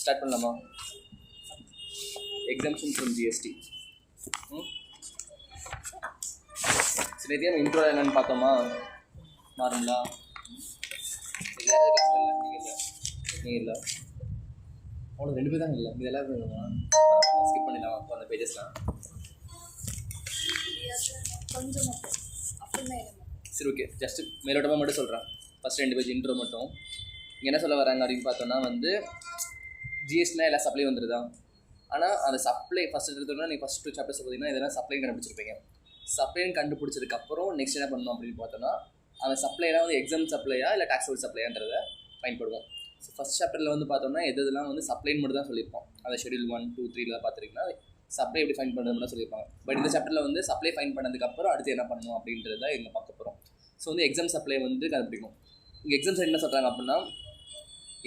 Start பண்ணலாமா? Exemptions from GST. சரி, நம்ம இன்ட்ரோ என்னன்னு பார்த்தோமா? நார்மலா நீங்கள் இல்லை அவனுக்கு 2 பேர் தான் இல்லை, இது எல்லாரும் வேணுமா? ஸ்கிப் பண்ணிடலாம் அப்போ அந்த பேஜஸ்லாம். சரி, ஓகே. ஜஸ்ட் மேலோட்டமாக மட்டும் சொல்கிறேன். ஃபஸ்ட் 2 பேஜ் இன்ட்ரோ மட்டும். இங்கே என்ன சொல்ல வராங்க அப்படின்னு பார்த்தோன்னா வந்து ஜிஎஸ்டினா எல்லா சப்ளை வந்துடுதா. ஆனால் அந்த சப்ளை ஃபஸ்ட் எடுத்தோம்னா நீங்கள் ஃபஸ்ட் 2 சாப்டர்ஸ் பார்த்தீங்கன்னா இதெல்லாம் சப்ளைன்னு கண்டுபிடிச்சிருப்பீங்க. சப்ளைன்னு கண்டுபிடிச்சதுக்கப்புறம் நெக்ஸ்ட் என்ன பண்ணணும் அப்படின்னு பார்த்தோன்னா அந்த சப்ளைலாம் வந்து எக்ஸாம் சப்ளையா இல்லை டாக்ஸபிள் சப்ளையான்றதை பயன்படுவோம். ஸோ ஃபஸ்ட் சாப்டரில் வந்து பார்த்தோம்னா எதுலாம் வந்து சப்ளைன்னு மட்டும் தான் சொல்லியிருப்போம். அந்த ஷெடியூல் 1, 2, 3 பார்த்துருக்கீங்கன்னா சப்ளை எப்படி ஃபைன் பண்ணுறது மட்டும் சொல்லியிருப்பாங்க. பட் இந்த சாப்டரில் வந்து சப்ளை ஃபைன் பண்ணதுக்கப்புறம் அடுத்து என்ன பண்ணணும் அப்படின்றத இங்கே பார்க்க போகிறோம். ஸோ வந்து எக்ஸாம் சப்ளை வந்து கண்டுபிடிக்கும். இங்கே எக்ஸாம் சைட் என்ன சொல்கிறாங்க அப்படின்னா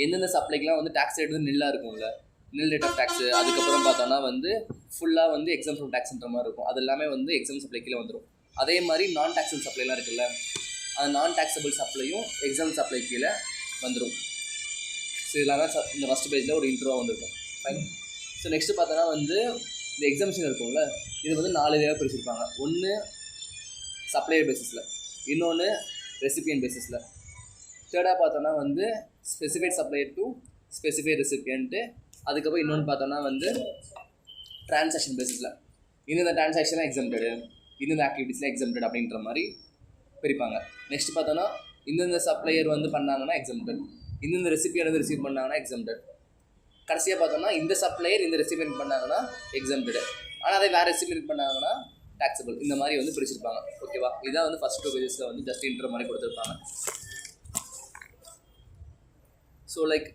எந்தெந்த சப்ளைக்கெலாம் வந்து டேக்ஸ் ரேட் வந்து நில்லாக இருக்கும்ல, நில் ரேட் ஆஃப் டேக்ஸு, அதுக்கப்புறம் பார்த்தோன்னா வந்து ஃபுல்லாக வந்து எக்ஸாம் ஃப்ரம் டேக்ஸ்ன்ற மாதிரி இருக்கும். அது எல்லாமே வந்து எக்ஸாம் சப்ளை கீழே வந்துடும். அதே மாதிரி நான் டேக்ஸபிள் சப்ளைலாம் இருக்குல்ல, அந்த நான் டேக்ஸபிள் சப்ளையும் எக்ஸாம் சப்ளை கீழே வந்துடும். ஸோ இதெல்லாம் தான் இந்த ஃபஸ்ட் பேஜில் ஒரு இன்ட்ரோவாக வந்துருக்கும். ஃபைன். ஸோ நெக்ஸ்ட்டு பார்த்தோன்னா வந்து இந்த எக்ஸாம்ஷன் இருக்கும்ல, இது வந்து 4 இதாக பிரிச்சிருப்பாங்க. ஒன்று சப்ளையர் பேசிஸில், இன்னொன்று ரெசிபியன்ட் பேசிஸில், தேர்டாக பார்த்தோன்னா வந்து ஸ்பெசிஃபைட் சப்ளையர் டு ஸ்பெசிஃபைட் ரெசிபியன்ட்டு, அதுக்கப்புறம் இன்னொன்று பார்த்தோன்னா வந்து டிரான்சாக்ஷன் பேசிஸில் இந்த டிரான்சாக்ஷனாக எக்ஸம்டடு, இந்த ஆக்டிவிட்டீஸ்லாம் எக்ஸம்டட் அப்படின்ற மாதிரி பிரிப்பாங்க. நெக்ஸ்ட் பார்த்தோன்னா இந்தந்த சப்ளையர் வந்து பண்ணாங்கன்னா எக்ஸம்டட், இந்தந்த ரெசிபியன் வந்து ரிசீவ் பண்ணாங்கன்னா எக்ஸம்டட், கடைசியாக பார்த்தோன்னா இந்த சப்ளையர் இந்த ரெசிபியன் பண்ணாங்கன்னா எக்ஸம்டடு, ஆனால் அதை வேறு ரெசிபியன் பண்ணாங்கன்னா டாக்ஸபிள். இந்த மாதிரி வந்து பிரிச்சிருப்பாங்க. ஓகேவா? இதான் வந்து ஃபஸ்ட் 2 பேஜஸில் வந்து ஜஸ்ட் இன்ட்ரோ மாதிரி கொடுத்துருப்பாங்க. ஸோ லைக்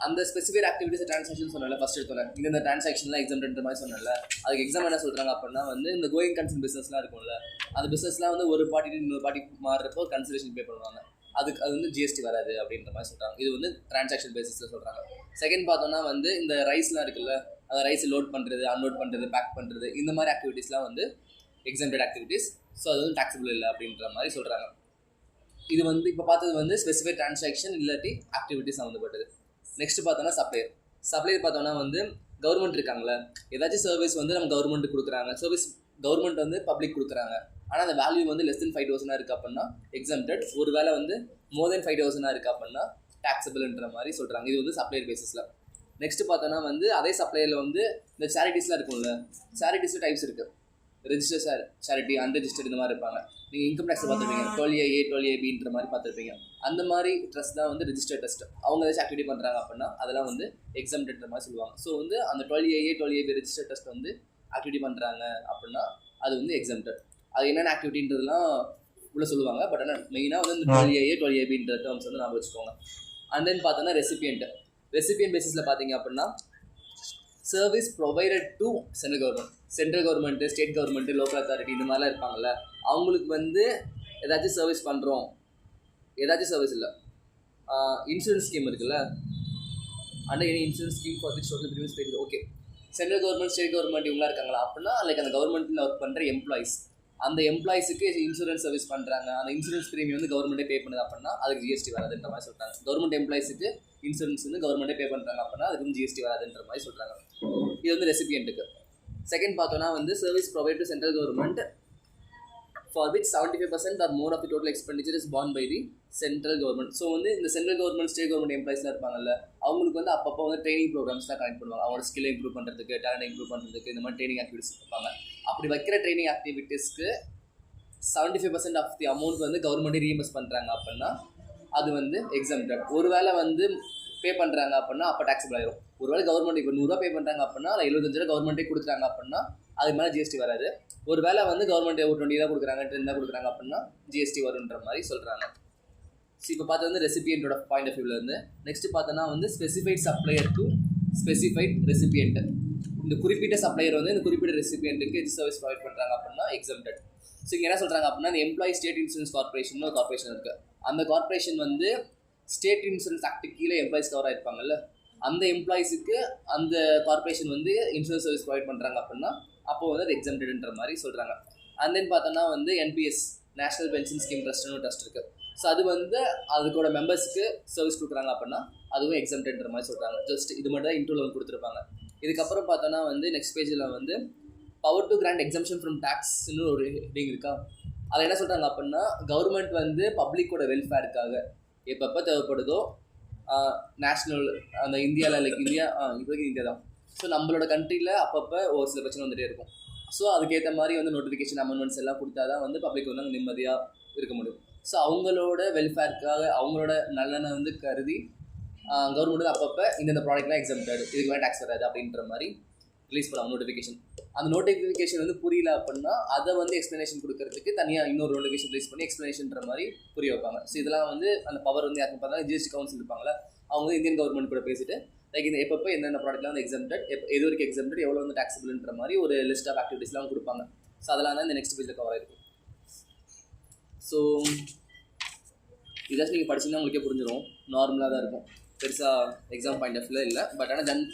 அந்த ஸ்பெசிஃபிக் ஆக்டிவிட்டிஸ் டிரான்சாக்ஷன் சொன்னால ஃபஸ்ட் எடுத்தோன்னே இந்த டிரான்சாக்ஷன்லாம் எக்ஸாம்ன்ற மாதிரி சொன்னால அதுக்கு எக்ஸாம் என்ன சொல்கிறாங்க அப்படின்னா வந்து இந்த கோயிங் கன்சர்ன் பிஸ்னஸ்லாம் இருக்கும்ல, அந்த பிஸ்னஸ்லாம் வந்து ஒரு பார்ட்டி இன்னொரு பார்ட்டி மாறுறப்போ கன்சிடரேஷன் பே பண்ணுவாங்க. அது வந்து ஜிஎஸ்டி வராது அப்படின்ற மாதிரி சொல்கிறாங்க. இது வந்து டிரான்சாக்ஷன் பேசிஸில் சொல்கிறாங்க. செகண்ட் பார்த்தோன்னா வந்து இந்த ரைஸ்லாம் இருக்குல்ல, அந்த ரைஸ் லோட் பண்ணுறது, அன்லோட் பண்ணுறது, பேக் பண்ணுறது, இந்த மாதிரி ஆக்டிவிட்டீஸ்லாம் வந்து எக்ஸாம்டட் ஆக்டிவிட்டீஸ். ஸோ அது வந்து டாக்ஸபிள் இல்லை அப்படின்ற மாதிரி சொல்கிறாங்க. இது வந்து இப்போ பார்த்தது வந்து ஸ்பெசிஃபிக் டிரான்சாக்ஷன் இல்லாட்டி ஆக்டிவிட்டிஸ் சம்மந்தப்பட்டது. நெக்ஸ்ட் பார்த்தோன்னா சப்ளையர் பார்த்தோன்னா வந்து கவர்மெண்ட் இருக்காங்களே, ஏதாச்சும் சர்வீஸ் வந்து நம்ம கவர்மெண்ட்டு கொடுக்குறாங்க, சர்வீஸ் கவர்மெண்ட் வந்து பப்ளிக் கொடுக்குறாங்க, ஆனால் அந்த வேல்யூ வந்து less than 5,000 இருக்குது அப்படின்னா எக்ஸம்டட், ஒரு வேளை வந்து more than 5,000 இருக்குது அப்படின்னா டாக்ஸபிள்ன்ற மாதிரி சொல்கிறாங்க. இது வந்து சப்ளையர் பேசிஸில். நெக்ஸ்ட் பார்த்தோன்னா வந்து அதே சப்ளையரில் வந்து இந்த சேரிட்டிஸ்லாம் இருக்கும்ல, சேரிட்டிஸில் டைப்ஸ் இருக்குது. ரெஜிஸ்டர் சேரிட்டி, அன்ரெஜிஸ்டர்ட், இந்த மாதிரி இருப்பாங்க. நீங்கள் இன்கம் டேக்ஸில் பார்த்துருப்பீங்க 12A 12AB மாதிரி பார்த்துருப்பீங்க. அந்த மாதிரி ட்ரஸ்ட் தான் வந்து ரெஜிஸ்டர் ட்ரஸ்ட். அவங்க ஏதாச்சும் ஆக்டிவிட்டி பண்ணுறாங்க அப்படின்னா அதெல்லாம் வந்து எக்ஸம்டட்ன்ற மாதிரி சொல்லுவாங்க. ஸோ வந்து அந்த 12A 12AB ரெஜிஸ்டர் ட்ரஸ்ட் வந்து ஆக்டிவிட்டி பண்ணுறாங்க அப்படின்னா அது வந்து எக்ஸம்டட். அது என்னென்ன ஆக்டிவிட்டின்றதுலாம் உள்ள சொல்லுவாங்க. பட் ஆனால் மெயினாக வந்து இந்த 12A 12ABன்ற டேர்ம்ஸ் வந்து நான் வச்சுக்கோங்க. அண்ட் தென் பார்த்தோன்னா ரெசிபியன்ட் பேசிஸில் பார்த்தீங்க அப்படின்னா service provided to central government, state government, local authority, இந்த மாதிரிலாம் இருப்பாங்கள்ல, அவங்களுக்கு வந்து ஏதாச்சும் சர்வீஸ் பண்ணுறோம், ஏதாச்சும் சர்வீஸ் இல்லை, இன்சூரன்ஸ் ஸ்கீம் இருக்குல்ல, under any insurance scheme for which total premiums paid. Okay, central government, state government இவங்களாம் இருக்காங்களா அப்படின்னா லைக் அந்த கவர்மெண்ட்டில் ஒர்க் பண்ணுற எம்ப்ளாயிஸ், அந்த எம்ப்ளாயிஸுக்கு இன்சூரன்ஸ் சர்வீஸ் பண்ணுறாங்க, அந்த இன்சூரன்ஸ் ப்ரீமியம் வந்து கவர்மெண்ட்டே பே பண்ணுது அப்படின்னா அதுக்கு ஜிஎஸ்டி வராதுன்ற மாதிரி சொல்கிறாங்க. கவர்மெண்ட் எம்ப்ளாயிஸுக்கு இன்சூரன்ஸ் வந்து கவர்மெண்ட்டே பே பண்ணுறாங்க அப்படின்னா அதுக்கு வந்து ஜிஎஸ்டி வராதுன்ற மாதிரி சொல்கிறாங்க. இது வந்து ரெசிபியன்ட்டுக்கு. செகண்ட் பார்த்தோன்னா வந்து service provide to central government for which 75% or more of the total expenditure is borne by the central government. So வந்து இந்த சென்ட்ரல் கவர்மெண்ட், ஸ்டேட் கவர்மெண்ட் எம்ப்ளாயிஸ்லாம் இருப்பாங்கல்ல, அவங்களுக்கு வந்து அப்பப்போ வந்து ட்ரைனிங் ப்ரோக்ராம்ஸ்லாம் கனெக்ட் பண்ணுவாங்க. அவங்களோட ஸ்கில்லை இம்ப்ரூவ் பண்ணுறதுக்கு, டேலண்ட் இம்ப்ரூவ் பண்ணுறதுக்கு, இந்த மாதிரி ட்ரைனிங் ஆக்டிவிட்டிஸ் இருப்பாங்க. அப்படி வைக்கிற ட்ரைனிங் ஆக்டிவிட்டீஸ்க்கு 75% ஆஃப் தி அமௌண்ட் வந்து கவர்மெண்ட்டே ரீஇம்பர்ஸ் பண்ணுறாங்க அப்படின்னா அது வந்து எக்ஸம்டட். ஒரு வேளை வந்து பே பண்ணுறாங்க அப்படின்னா அப்போ டாக்ஸபிள் ஆயிரும். ஒரு வேளை கவர்மெண்ட் இப்போ 100 ரூபா பே பண்ணுறாங்க அப்படின்னா அதில் 75 ரூபா கவர்மெண்ட்டே கொடுக்குறாங்க அப்படின்னா அதுக்கு மேலே ஜிஎஸ்டி வராது. ஒரு வேளை வந்து கவர்மெண்ட் ஒரு 20 தான் கொடுக்குறாங்க, 10 தான் கொடுக்குறாங்க அப்படின்னா ஜிஎஸ்டி வருன்ற மாதிரி சொல்கிறாங்க. ஸோ இப்போ பார்த்து வந்து ரெசிபியன்ட்டோட பாயிண்ட் ஆஃப் வியூவில் இருந்து நெக்ஸ்ட் பார்த்தோன்னா வந்து specified supplier to specified recipient. இந்த குறிப்பிட்ட சப்ளையர் வந்து இந்த குறிப்பிட்ட ரெசிபியன்ட்டுக்கு இது சர்வீஸ் ப்ரொவைட் பண்ணுறாங்க அப்படின்னா எக்ஸம்டட். ஸோ இங்கே என்ன சொல்கிறாங்க அப்படின்னா இந்த எம்ப்ளாயி ஸ்டேட் இன்சூரன்ஸ் கார்பரேஷன் ஒரு கார்பரேஷன் இருக்குது. அந்த கார்பரேஷன் வந்து ஸ்டேட் இன்சூரன்ஸ் ஆக்ட் கீழே எம்ப்ளாயிஸ் கவர் ஆகிருப்பாங்கல்ல, அந்த எம்ப்ளாயிஸுக்கு அந்த கார்பரேஷன் வந்து இன்சூரன்ஸ் சர்வீஸ் ப்ரொவைட் பண்ணுறாங்க அப்படின்னா அப்போ வந்து அது எக்ஸம்டட்ன்ற மாதிரி சொல்கிறாங்க. அண்ட் தென் பார்த்தோன்னா வந்து என்பிஎஸ், நேஷனல் பென்ஷன் ஸ்கீம் ட்ரஸ்ட்னு ஒரு ட்ரஸ்ட் இருக்குது. ஸோ அது வந்து அதுக்கோட மெம்பர்ஸ்க்கு சர்வீஸ் கொடுக்குறாங்க அப்படின்னா அதுவும் எக்ஸம்டட்ன்ற மாதிரி சொல்கிறாங்க. ஜஸ்ட் இது மட்டும் தான் இன்ட்ரோல வந்து கொடுத்துருப்பாங்க. இதுக்கப்புறம் பார்த்தோன்னா வந்து நெக்ஸ்ட் பேஜில் வந்து power to grant exemption from டேக்ஸ்னு ஒரு ஹெட்டிங் இருக்கா. அதில் என்ன சொல்கிறாங்க அப்படின்னா கவர்மெண்ட் வந்து பப்ளிக்கோட வெல்ஃபேருக்காக எப்பப்போ தேவைப்படுதோ நேஷ்னல் அந்த இந்தியாவில் லைக் இப்போதைக்கு இந்தியா தான். ஸோ நம்மளோட கண்ட்ரியில் அப்பப்போ ஒரு சில பிரச்சனை வந்துட்டே இருக்கும். ஸோ அதுக்கேற்ற மாதிரி வந்து நோட்டிஃபிகேஷன் அமெண்ட்மெண்ட்ஸ் எல்லாம் கொடுத்தா தான் வந்து பப்ளிக் வந்து அங்கே நிம்மதியாக இருக்க முடியும். ஸோ அவங்களோட வெல்ஃபேருக்காக அவங்களோட நலனை வந்து கருதி கவர்மெண்ட் அப்பப்போ இந்தந்த ப்ராடக்ட்லாம் எக்ஸம்டட், இதுக்கு மேலே டேக்ஸ் வராது அப்படின்ற மாதிரி ரிலீஸ் பண்ணுவாங்க நோட்டிஃபிகேஷன். அந்த நோட்டிஃபிகேஷன் வந்து புரியல அப்படின்னா அதை வந்து எக்ஸ்ப்ளனேஷன் கொடுக்கறதுக்கு தனியாக இன்னொரு நோட்டிஃபிகேஷன் ரிலீஸ் பண்ணி எக்ஸ்ப்ளனேஷன்ற மாதிரி புரிய வைப்பாங்க. ஸோ இதெல்லாம் வந்து அந்த பவர் வந்து யாருக்கும் பார்த்தா ஜிஎஸ்டி கவுன்சில் இருப்பாங்களா, அவங்க வந்து இந்தியன் கவர்மெண்ட் கூட பேசிட்டு லைக் இந்த எப்பப்போ என்னென்ன ப்ராடக்ட்லாம் வந்து எக்ஸம்டட், எது வரைக்கும் எக்ஸம்டட், எவ்வளோ வந்து டேக்ஸபிள்ன்ற மாதிரி ஒரு லிஸ்ட் ஆஃப் ஆக்டிவிட்டீஸ்லாம் கொடுப்பாங்க. ஸோ அதெல்லாம் தான் இந்த நெக்ஸ்ட் பேஜில் கவர் ஆகிருக்கும். ஸோ இதாச்சும் நீங்கள் படிச்சிங்கன்னா உங்களுக்கே புரிஞ்சிடும். நார்மலாக தான் இருக்கும், பெருசாக எக்ஸாம் பாயிண்ட் ஆஃப் வியூவில் இல்லை. பட் ஆனால்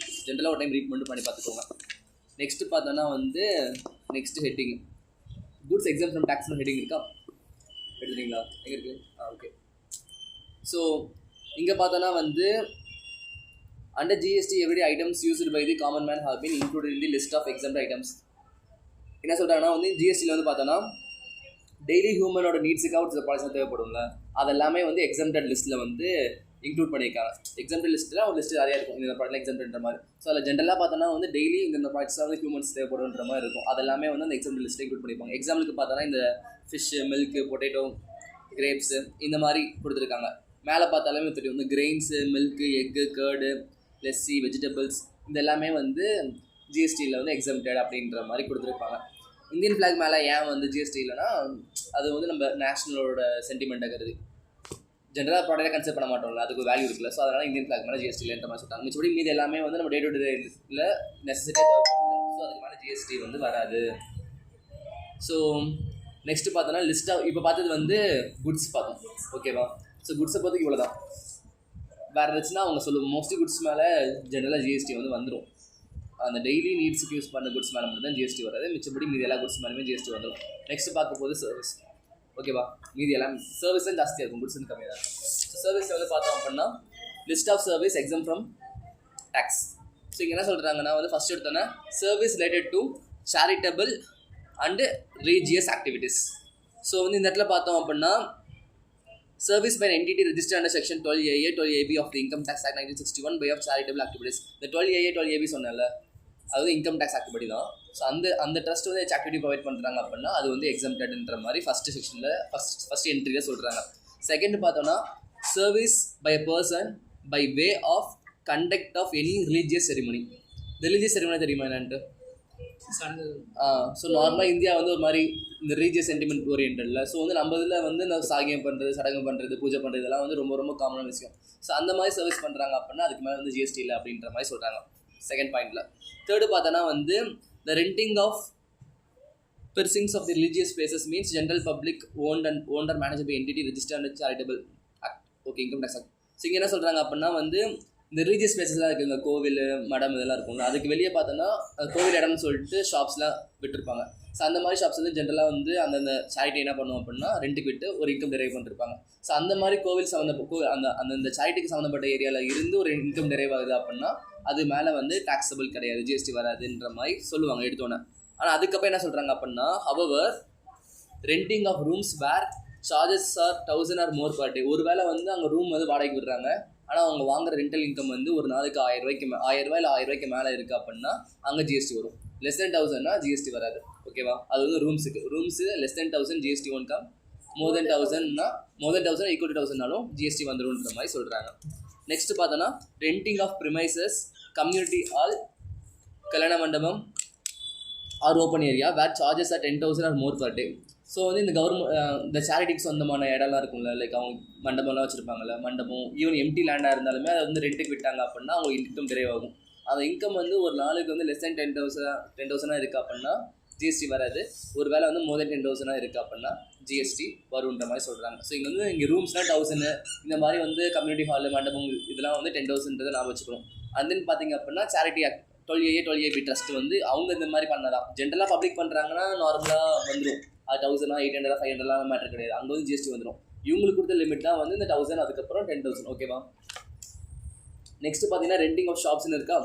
ஜென்ரலாக ஒரு டைம் ரீட் மட்டும் பண்ணி பார்த்துக்கோங்க. நெக்ஸ்ட்டு பார்த்தோன்னா வந்து next heading goods exempt from டேக்ஸ்னு ஹெட்டிங் இருக்கா, எடுத்துட்டீங்களா? எங்கே இருக்குது? ஓகே. ஸோ இங்கே பார்த்தோன்னா வந்து under GST every items used by the common man have been included in the list of exempted items. என்ன சொல்கிறாங்கன்னா வந்து ஜிஎஸ்டியில் வந்து பார்த்தோன்னா டெய்லி ஹியூமனோட நீட்ஸுக்காக ஒரு சில ப்ராடக்ட்ஸ் தேவைப்படும்ல, அதெல்லாமே வந்து எக்ஸம்டட் லிஸ்ட்டில் வந்து இன்க்ளூட் பண்ணியிருக்காங்க. எக்ஸாம்பிள் லிஸ்ட்டில் ஒரு லிஸ்ட்டு நிறையா இருக்கும், இந்த ப்ராடக்ட்லாம் எக்ஸாம்பிள்ன்ற மாதிரி. ஸோ அதில் ஜென்ரலாக பார்த்தோன்னா வந்து டெய்லி இந்த ப்ராடக்ட்ஸ்லாம் வந்து ஹியூமன்ஸ் தேவைப்படுன்ற மாதிரி இருக்கும். அதெல்லாமே வந்து அந்த எக்ஸாம்பிள் லிஸ்ட்டில் இன்க்ளூட் பண்ணியிருப்பாங்க. எக்ஸாம்பிளுக்கு பார்த்தோன்னா இந்த ஃபிஷ்ஷு, மில்க்கு, பொட்டேட்டோ, கிரேப்ஸு இந்த மாதிரி கொடுத்துருக்காங்க. மேலே பார்த்தாலுமே தெரியும் இந்த grains, milk, egg, curd, lessee, vegetables இது எல்லாமே வந்து ஜிஎஸ்டியில் வந்து எக்ஸம்டட் அப்படின்ற மாதிரி கொடுத்துருப்பாங்க. இந்தியன் ஃப்ளாக் மேலே ஏன் வந்து ஜிஎஸ்டி இல்லைனா அது வந்து நம்ம நேஷ்னலோட சென்டிமெண்ட்டாக கருது ஜென்ரலாக ப்ராடக்டாக கன்சிடர் பண்ண மாட்டோம்ல, அதுக்கு வேல்யூ இருக்குல்ல. ஸோ அதனால் இந்தியன் ஃப்ளாக் மேலே ஜிஎஸ்டி இல்லைன்ற மாதிரி சொல்லிட்டாங்க. மிச்சபடி மீது எல்லாமே வந்து நம்ம டே டு டேல நெசசிட்டியாக தேவைப்படுது. ஸோ அதுக்கு மேலே ஜிஎஸ்டி வந்து வராது. ஸோ நெக்ஸ்ட்டு பார்த்தோன்னா லிஸ்ட்டாக இப்போ பார்த்தது வந்து குட்ஸ் பார்த்தோம், ஓகேவா? ஸோ குட்ஸை பொறுத்துக்கு இவ்வளோ தான். வேறு இருந்துச்சுன்னா அவங்க சொல்லுவோம் மோஸ்ட்லி குட்ஸ் மேலே ஜென்ரலாக ஜிஎஸ்டி வந்து வந்துடும். அந்த டெய்லி நீட்ஸுக்கு யூஸ் பண்ண குட்ஸ் மேலே மட்டும் தான் ஜிஎஸ்டி வராது. மிச்சப்படி மீதி எல்லா குட்ஸ் மேலேயுமே ஜிஎஸ்டி வந்துடும். நெக்ஸ்ட் பார்க்க போது சர்வீஸ், ஓகேவா? மீதி எல்லாம் சர்வீஸ் தான் ஜாஸ்தியாக இருக்கும், குட்ஸ் வந்து கம்மியாக தான் இருக்கும். ஸோ சர்வீஸ் வந்து பார்த்தோம் அப்படின்னா list of service exam from tax. So இங்கே என்ன சொல்கிறாங்கன்னா வந்து ஃபஸ்ட் எடுத்தோன்னா service related to charitable and religious activities. So வந்து இந்த இடத்துல பார்த்தோம் அப்படின்னா service by an entity registered under section 12AA 12AB of the Income Tax Act 1961 by of charitable activities. இந்த 12AA 12AB சொன்னல அது வந்து இன்கம் டேக்ஸ் ஆக்டிவிட்டி தான். ஸோ அந்த ட்ரஸ்ட் வந்து ஆக்டிவிட்டி ப்ரொவைட் பண்ணுறாங்க அப்படின்னா அது வந்து எக்ஸம்டட்ன்ற மாதிரி ஃபஸ்ட்டு செக்ஷனில் ஃபஸ்ட் என்ட்ரியில் சொல்கிறாங்க. செகண்ட் பார்த்தோன்னா service by a person by way of conduct of any religious ceremony. Religious ceremony தெரியுமா என்னன்ட்டு? ஸோ நார்மலாக இந்தியா வந்து ஒரு மாதிரி இந்த ரிலீஜியஸ் சென்டிமெண்ட் ஓரியன்டடில். ஸோ வந்து நம்ம இதில் வந்து இந்த சாகியம் பண்ணுறது, சடங்கு பண்ணுறது, பூஜை பண்ணுறது இதெல்லாம் வந்து ரொம்ப ரொம்ப காமனான விஷயம். ஸோ அந்த மாதிரி சர்வீஸ் பண்ணுறாங்க அப்படின்னா அதுக்கு மேலே வந்து ஜிஎஸ்டி இல்லை அப்படின்ற மாதிரி சொல்கிறாங்க செகண்ட் பாயிண்டில். தேர்டு பார்த்தோன்னா வந்து the renting of precincts of the religious places means general public owned or managed by entity registered under charitable act. Okay, income tax act. So இங்கே என்ன சொல்கிறாங்க அப்படின்னா வந்து இந்த ரிலீஜியஸ் பிளேசஸ்லாம் இருக்குது, இந்த கோவில், மடம் இதெல்லாம் இருக்கும்ல, அதுக்கு வெளியே பார்த்தோன்னா கோவில் இடம்னு சொல்லிட்டு ஷாப்ஸ்லாம் விட்டுருப்பாங்க. ஸோ அந்த மாதிரி ஷாப்ஸ் வந்து ஜென்ரலாக வந்து அந்தந்த சேரிட்டி என்ன பண்ணுவோம் அப்படின்னா ரெண்டுக்கு விட்டு ஒரு இன்கம் டெரைவ் பண்ணிருப்பாங்க. ஸோ அந்த மாதிரி கோவில் அந்த சேரிட்டிக்கு சம்மந்தப்பட்ட ஏரியாவில் இருந்து ஒரு இன்கம் டெரைவ் ஆகுது அப்படின்னா அது மேலே வந்து டாக்ஸபிள் கிடையாது, ஜிஎஸ்டி வராதுன்ற மாதிரி சொல்லுவாங்க எடுத்தோன்னே. ஆனால் அதுக்கப்புறம் என்ன சொல்கிறாங்க அப்படின்னா however renting of rooms where charges are 1000 or more per day. ஒரு வேளை வந்து அங்கே ரூம் வந்து வாடகைக்கு விடுறாங்க, ஆனால் அவங்க வாங்குற ரெண்டல் இன்கம் வந்து ஒரு நாளைக்கு 1000 ரூபாய்க்கு 1000 ரூபாய் இல்லை 1000 ரூபாய்க்கு மேலே இருக்குது அப்படின்னா அங்கே ஜிஎஸ்டி வரும். லெஸ் தென் 1000னா ஜிஎஸ்டி வராது, ஓகேவா? அது வந்து rooms less then 1000 GST won't come, more then 1000 equal to 1000னாலும் ஜிஎஸ்டி வந்துடும்ன்ற மாதிரி சொல்கிறாங்க. நெக்ஸ்ட் பார்த்தோன்னா renting of premises community hall, kalyana mandapam or open area where charges are 10,000 or more per day. So வந்து இந்த இந்த சேரிட்டிக்கு சொந்தமான இடம்லாம் இருக்கும்ல, லைக் அவங்க மண்டபம்லாம் வச்சுருப்பாங்கல்ல, மண்டபம் ஈவன் எம்டி லேண்டாக இருந்தாலுமே அதை வந்து ரெண்ட்டுக்கு விட்டாங்க அப்படின்னா அவங்க இன்கம் டெரைவ் ஆகும். அந்த இன்கம் வந்து ஒரு நாளுக்கு வந்து லெஸ் தென் 10,000 இருக்குது அப்படின்னா ஜிஎஸ்டி வராது. ஒரு வேளை வந்து மோர் தென் 10,000 இருக்குது அப்படின்னா ஜிஎஸ்டி வருன்ற மாதிரி சொல்கிறாங்க. ஸோ இங்கே வந்து இங்கே ரூம்ஸ்லாம் 1000, இந்த மாதிரி வந்து கம்யூனிட்டி ஹாலு, மண்டபம் இதெல்லாம் வந்து 10,000 நான் வச்சுக்கணும். அண்ட் தென் பார்த்திங்க அப்படின்னா charity act 12AA 12AB trust வந்து அவங்க இந்த மாதிரி பண்ணலாம். ஜென்ரலாக பப்ளிக் பண்ணுறாங்கன்னா நார்மலாக வந்துடும், அது 1000 800 500 மேட்டர் கிடையாது, அங்கே வந்து ஜிஎஸ்டி வந்துடும். இவங்களுக்கு கொடுத்த லிமிட் தான் வந்து இந்த 1000 அதுக்கப்புறம் 10,000. ஓகேவா? நெக்ஸ்ட் பார்த்தீங்கன்னா ரெண்டிங் ஆஃப் ஷாப்ஸ்னு இருக்கா.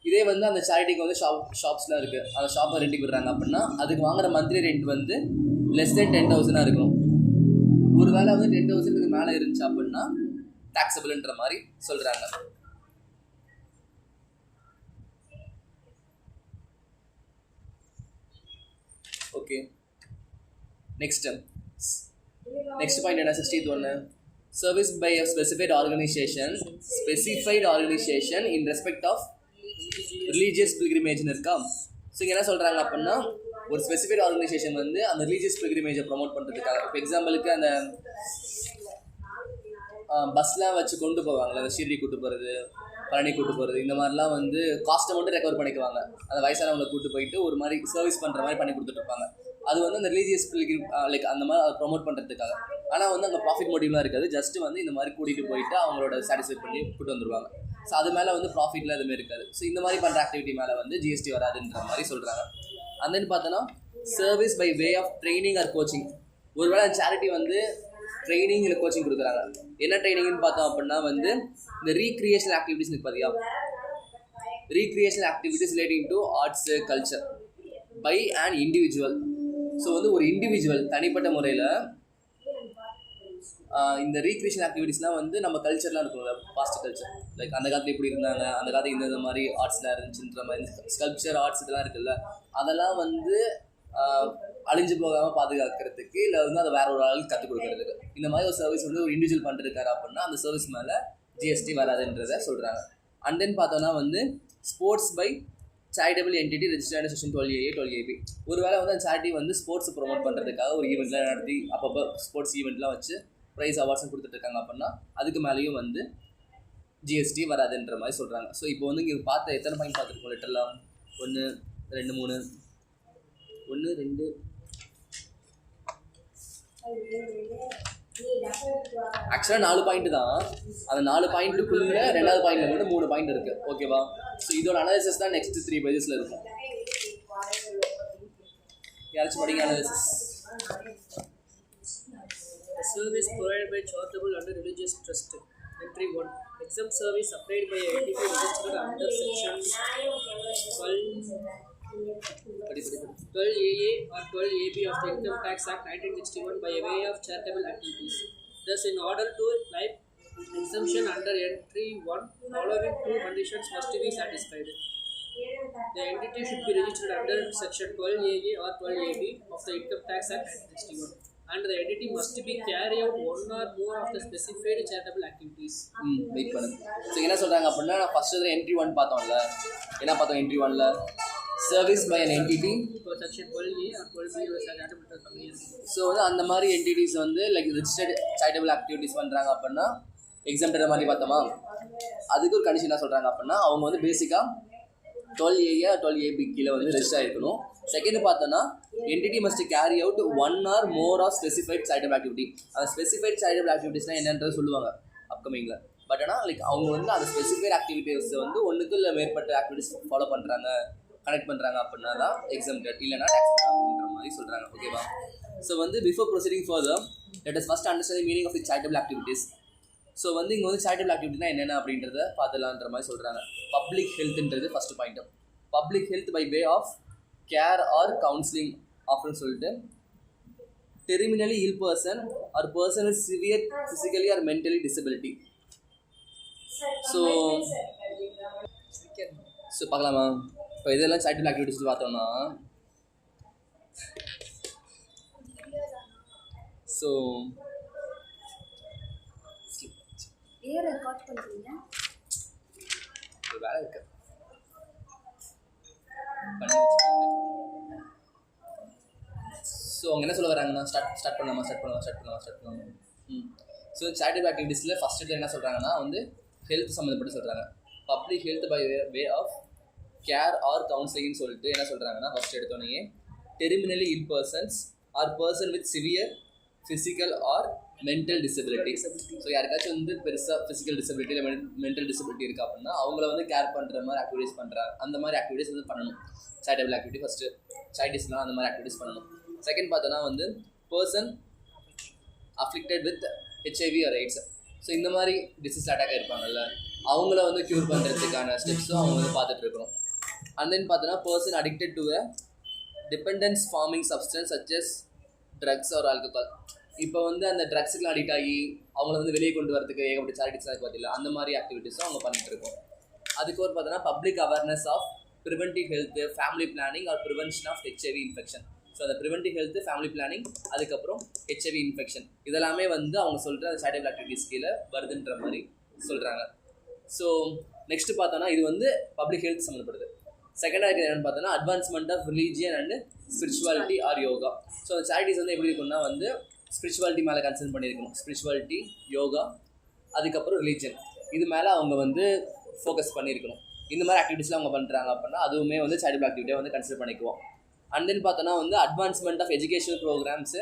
இதே வந்து அந்த சேரிட்டிக்கு வந்து ஷாப்ஸ்லாம் இருக்குது, அந்த ஷாப்பை ரெண்டுக்கு விடுறாங்க அப்படின்னா அதுக்கு வாங்குற மந்த்லி ரெண்ட் வந்து லெஸ் தென் 10,000 இருக்கணும். ஒரு வேளை வந்து 10,000க்கு மேலே இருந்துச்சு அப்படின்னா டாக்ஸபிள்ன்ற மாதிரி சொல்கிறாங்க. ஓகே, நெக்ஸ்ட் பாயிண்ட் என்ன? 60th ஒன்று, service by a specified organization in respect of religious பில்கிரிமேஜ்னு இருக்கா. ஸோ இங்கே என்ன சொல்கிறாங்க அப்படின்னா ஒரு ஸ்பெசிஃபைட் ஆர்கனைசேஷன் வந்து அந்த ரிலீஜியஸ் பில்கிரிமேஜை ப்ரொமோட் பண்ணுறதுக்காக, இப்போ எக்ஸாம்பிளுக்கு அந்த பஸ்லாம் வச்சு கொண்டு போவாங்கள்ல, அந்த ஷிர்டி கூட்டு போகிறது, பழனி கூட்டு போகிறது, இந்த மாதிரிலாம் வந்து காஸ்ட்டை மட்டும் ரெக்கவர் பண்ணிக்குவாங்க. அந்த வயசானவங்களை கூட்டு போயிட்டு ஒரு மாதிரி சர்வீஸ் பண்ணுற மாதிரி பண்ணி கொடுத்துட்ருப்பாங்க. அது வந்து அந்த ரிலீஜியஸ் லைக் அந்த மாதிரி அதை ப்ரொமோட் பண்ணுறதுக்காக. ஆனால் வந்து அங்கே ப்ராஃபிட் மோட்டிவ்லாம் இருக்காது, ஜஸ்ட் வந்து இந்த மாதிரி கூட்டிகிட்டு போயிட்டு அவங்களோட சாட்டிஸ்ஃபை பண்ணி கூட்டு வந்துடுவாங்க. ஸோ அது மேலே வந்து ப்ராஃபிட்லாம் எதுவுமே இருக்காது. ஸோ இந்த மாதிரி பண்ணுற ஆக்டிவிட்டி மேலே வந்து GST வராதுன்ற மாதிரி சொல்கிறாங்க. அண்ட் தென் பார்த்தோன்னா service by way of training or coaching. ஒருவேளை சேரிட்டி வந்து ட்ரைனிங் இல்லை கோச்சிங் கொடுக்குறாங்க. என்ன ட்ரைனிங்னு பார்த்தோம் அப்படின்னா வந்து இந்த ரீக்ரியேஷனல் ஆக்டிவிட்டிஸ் இருக்கு பார்த்தியா, recreational activities relating to arts culture by and individual. So வந்து ஒரு இண்டிவிஜுவல் தனிப்பட்ட முறையில் இந்த ரீக்ரியேஷன் ஆக்டிவிட்டிஸ்லாம் வந்து நம்ம கல்ச்சர்லாம் இருக்கும்ல, பாஸ்ட் கல்ச்சர், லைக் அந்த காலத்தில் எப்படி இருந்தாங்க, அந்த காலத்தில் இந்த மாதிரி ஆர்ட்ஸ்லாம் இருந்துச்சுன்ற மாதிரி ஸ்கல்ப்சர் ஆர்ட்ஸ் இதெல்லாம் இருக்குல்ல, அதெல்லாம் வந்து அழிஞ்சு போகாமல் பாதுகாக்கிறதுக்கு இல்லை வந்து அதை வேற ஒரு ஆளுக்கு கற்றுக் கொடுக்கறதுக்கு இந்த மாதிரி ஒரு சர்வீஸ் வந்து ஒரு இண்டிவிஜுவல் பண்ணிருக்காரு அப்படின்னா அந்த சர்வீஸ் மேலே GST வராதுன்றதை சொல்கிறாங்க. அண்ட் தென் பார்த்தோன்னா வந்து sports by charitable entity registered section 12A 12AB. ஒரு வேளை வந்து அந்த சேரிட்டி வந்து ஸ்போர்ட்ஸ் ப்ரொமோட் பண்ணுறதுக்காக ஒரு ஈவெண்ட்லாம் நடத்தி அப்பப்போ ஸ்போர்ட்ஸ் ஈவெண்ட்லாம் வச்சு ப்ரைஸ் அவார்ட்ஸும் கொடுத்துட்ருக்காங்க அப்படின்னா அதுக்கு மேலேயும் வந்து GST வராதுன்ற மாதிரி சொல்கிறாங்க. ஸோ இப்போ வந்து இங்கே பார்த்த எத்தனை பாயிண்ட் பார்த்துருக்கோம் லெட்டர்லாம்? 1 2 3 1 2 ஆக்சுவலாக 4 பாயிண்ட் தான். அந்த 4 பாயிண்ட்டுக்குள்ளே 2வது பாயிண்ட்டில் மட்டும் 3 பாயிண்ட் இருக்குது. ஓகேவா? ஸோ இதோட அனாலிசிஸ் தான் நெக்ஸ்ட் 3 பேஜஸில் இருக்கும். யாராச்சும் படிங்க analysis. The service provided by charitable under religious trust. Entry 1. Exempt service applied by a entity registered under sections 12AA or 12AB of the Income Tax Act 1961 by way of charitable activities. Thus, in order to apply exemption under Entry 1, following 2 conditions must be satisfied. The entity should be registered under section 12AA or 12AB of the Income Tax Act 1961. And the entity must be carry out one or more of the specified charitable activities. Wait பண்ணுங்க. So என்ன சொல்கிறாங்க அப்படின்னா நான் first Entry 1 பார்த்தோம்ல, என்ன பார்த்தோம் Entry 1ல்? Service by an entity section 12A or 12B company. So வந்து அந்த மாதிரி என்டிட்டிஸ் வந்து லைக் ரிஜிஸ்டர்ட் சேரிட்டபிள் ஆக்டிவிட்டிஸ் பண்ணுறாங்க அப்படின்னா எக்ஸாம்பிள் மாதிரி பார்த்தோமா, அதுக்கு ஒரு கண்டிஷன் என்ன சொல்கிறாங்க அப்படின்னா அவங்க வந்து பேசிக்காக 12A 12AB கீழே வந்து ரெஜிஸ்டர் ஆகிருக்கணும். செகண்ட் பார்த்தோன்னா entity must carry out 1 or more of specified charitable activity. அந்த ஸ்பெசிஃபைட் சேரிட்டபிள் ஆக்டிவிட்டிஸ்னால் என்னன்றது சொல்லுவாங்க அப்கமிங்கில். பட் ஆனால் லைக் அவங்க வந்து அந்த ஸ்பெசிஃபைட் ஆக்டிவிட்டீஸ் வந்து ஒன்றுக்கு இல்லை மேற்பட்ட ஆக்டிவிட்டிஸ் ஃபாலோ பண்ணுறாங்க, கனெக்ட் பண்ணுறாங்க அப்படின்னா தான் எக்ஸம்டட், இல்லைனா டாக்ஸ் அப்படின்ற மாதிரி சொல்கிறாங்க. ஓகேவா? ஸோ வந்து before proceeding further let us first understand the meaning of the charitable activities. So வந்து இங்கே வந்து சேரிட்டபிள் ஆக்டிவிட்டினா என்னென்ன அப்படின்றத பார்த்துலான்ற மாதிரி சொல்கிறாங்க. பப்ளிக் ஹெல்த்ன்றது first point. Public health by way of care or counselling அப்படின்னு சொல்லிட்டு terminally ill person or person with severe physically or mentally disability. So பார்க்கலாமா? இப்போ இதெல்லாம் சேரிட்டபிள் ஆக்டிவிட்டிஸ் பார்த்தோம்னா ஸோ ரெக்கார்ட் பண்ணுறீங்க வேலை இருக்கு. ஸோ அவங்க என்ன சொல்ல வராங்கன்னா ஸ்டார்ட் பண்ணலாமா. ஸோ சேரிட்டபிள் ஆக்டிவிட்டீஸில் ஃபஸ்ட்டு என்ன சொல்கிறாங்கன்னா வந்து ஹெல்த் சம்மந்தப்பட்டு சொல்கிறாங்க. Public health by way of care or கவுன்சிலிங்னு சொல்லிட்டு என்ன சொல்கிறாங்கன்னா ஃபஸ்ட் எடுத்தோடனே terminally ill persons or person with severe physical or mental disability. So யாருக்காச்சும் வந்து பெருசாக ஃபிசிக்கல் டிசபிலிட்டி இல்லை மென்டல் டிசபிலிட்டி இருக்குது அப்படின்னா அவங்கள வந்து கேர் பண்ணுற மாதிரி ஆக்டிவிட்டீஸ் பண்ணுறாங்க. அந்த மாதிரி ஆக்டிவிட்டீஸ் வந்து பண்ணணும். சேரிட்டபிள் ஆக்டிவிட்டி ஃபஸ்ட்டு சேரிட்டிஸ்லாம் அந்த மாதிரி ஆக்டிவிட்டீஸ் பண்ணணும். செகண்ட் பார்த்தோன்னா வந்து person afflicted with HIV or AIDS. So இந்த மாதிரி டிசீஸ் அட்டாக் இருப்பாங்கல்ல, அவங்கள வந்து க்யூர் பண்ணுறதுக்கான ஸ்டெப்ஸும் அவங்க வந்து பார்த்துட்டு இருக்கணும். அண்ட் தென் பார்த்தோன்னா person addicted to a dependence forming substance such as drugs or alcohol. இப்போ வந்து அந்த ட்ரக்ஸுக்கு அடிக்ட் ஆகி அவங்கள வந்து வெளியே கொண்டு வரதுக்கு ஏகப்பட்ட சேரிட்டிஸ்லாம் பார்த்தீங்களா, அந்த மாதிரி ஆக்டிவிட்டீஸும் அவங்க பண்ணிகிட்டு இருக்கோம். அதுக்கு ஒரு பார்த்தோன்னா public awareness of preventive health, family planning or prevention of HIV infection. So அந்த ப்ரிவென்டிவ் ஹெல்த், ஃபேமிலி பிளானிங், அதுக்கப்புறம் HIV இன்ஃபெக்ஷன், இதெல்லாமே வந்து அவங்க சொல்கிற அந்த சேரிட்டபிள் ஆக்டிவிட்டீஸ் கீழே வருதுன்ற மாதிரி சொல்கிறாங்க. ஸோ நெக்ஸ்ட்டு பார்த்தோன்னா இது வந்து பப்ளிக் ஹெல்த் சம்மந்தப்படுது. செகண்டாக என்னென்னு பார்த்தோன்னா advancement of religion and spirituality or yoga. So அந்த சேரிட்டிஸ் வந்து எப்படி இருக்குன்னா வந்து ஸ்பிரிச்சுவாலிட்டி மேலே கன்சர்ன் பண்ணியிருக்கணும். ஸ்பிரிச்சுவாலிட்டி, யோகா, அதுக்கப்புறம் ரிலீஜன், இது மேலே அவங்க வந்து ஃபோக்கஸ் பண்ணியிருக்கணும். இந்த மாதிரி ஆக்டிவிட்டீஸ்லாம் அவங்க பண்ணுறாங்க அப்படின்னா அதுவுமே வந்து சேரிட்டபிள் ஆக்டிவிட்டியாக வந்து கன்சிடர் பண்ணிக்குவோம். அண்ட் தென் பார்த்தோன்னா வந்து அட்வான்ஸ்மெண்ட் ஆஃப் எஜுகேஷனல் ப்ரோக்ராம்ஸு,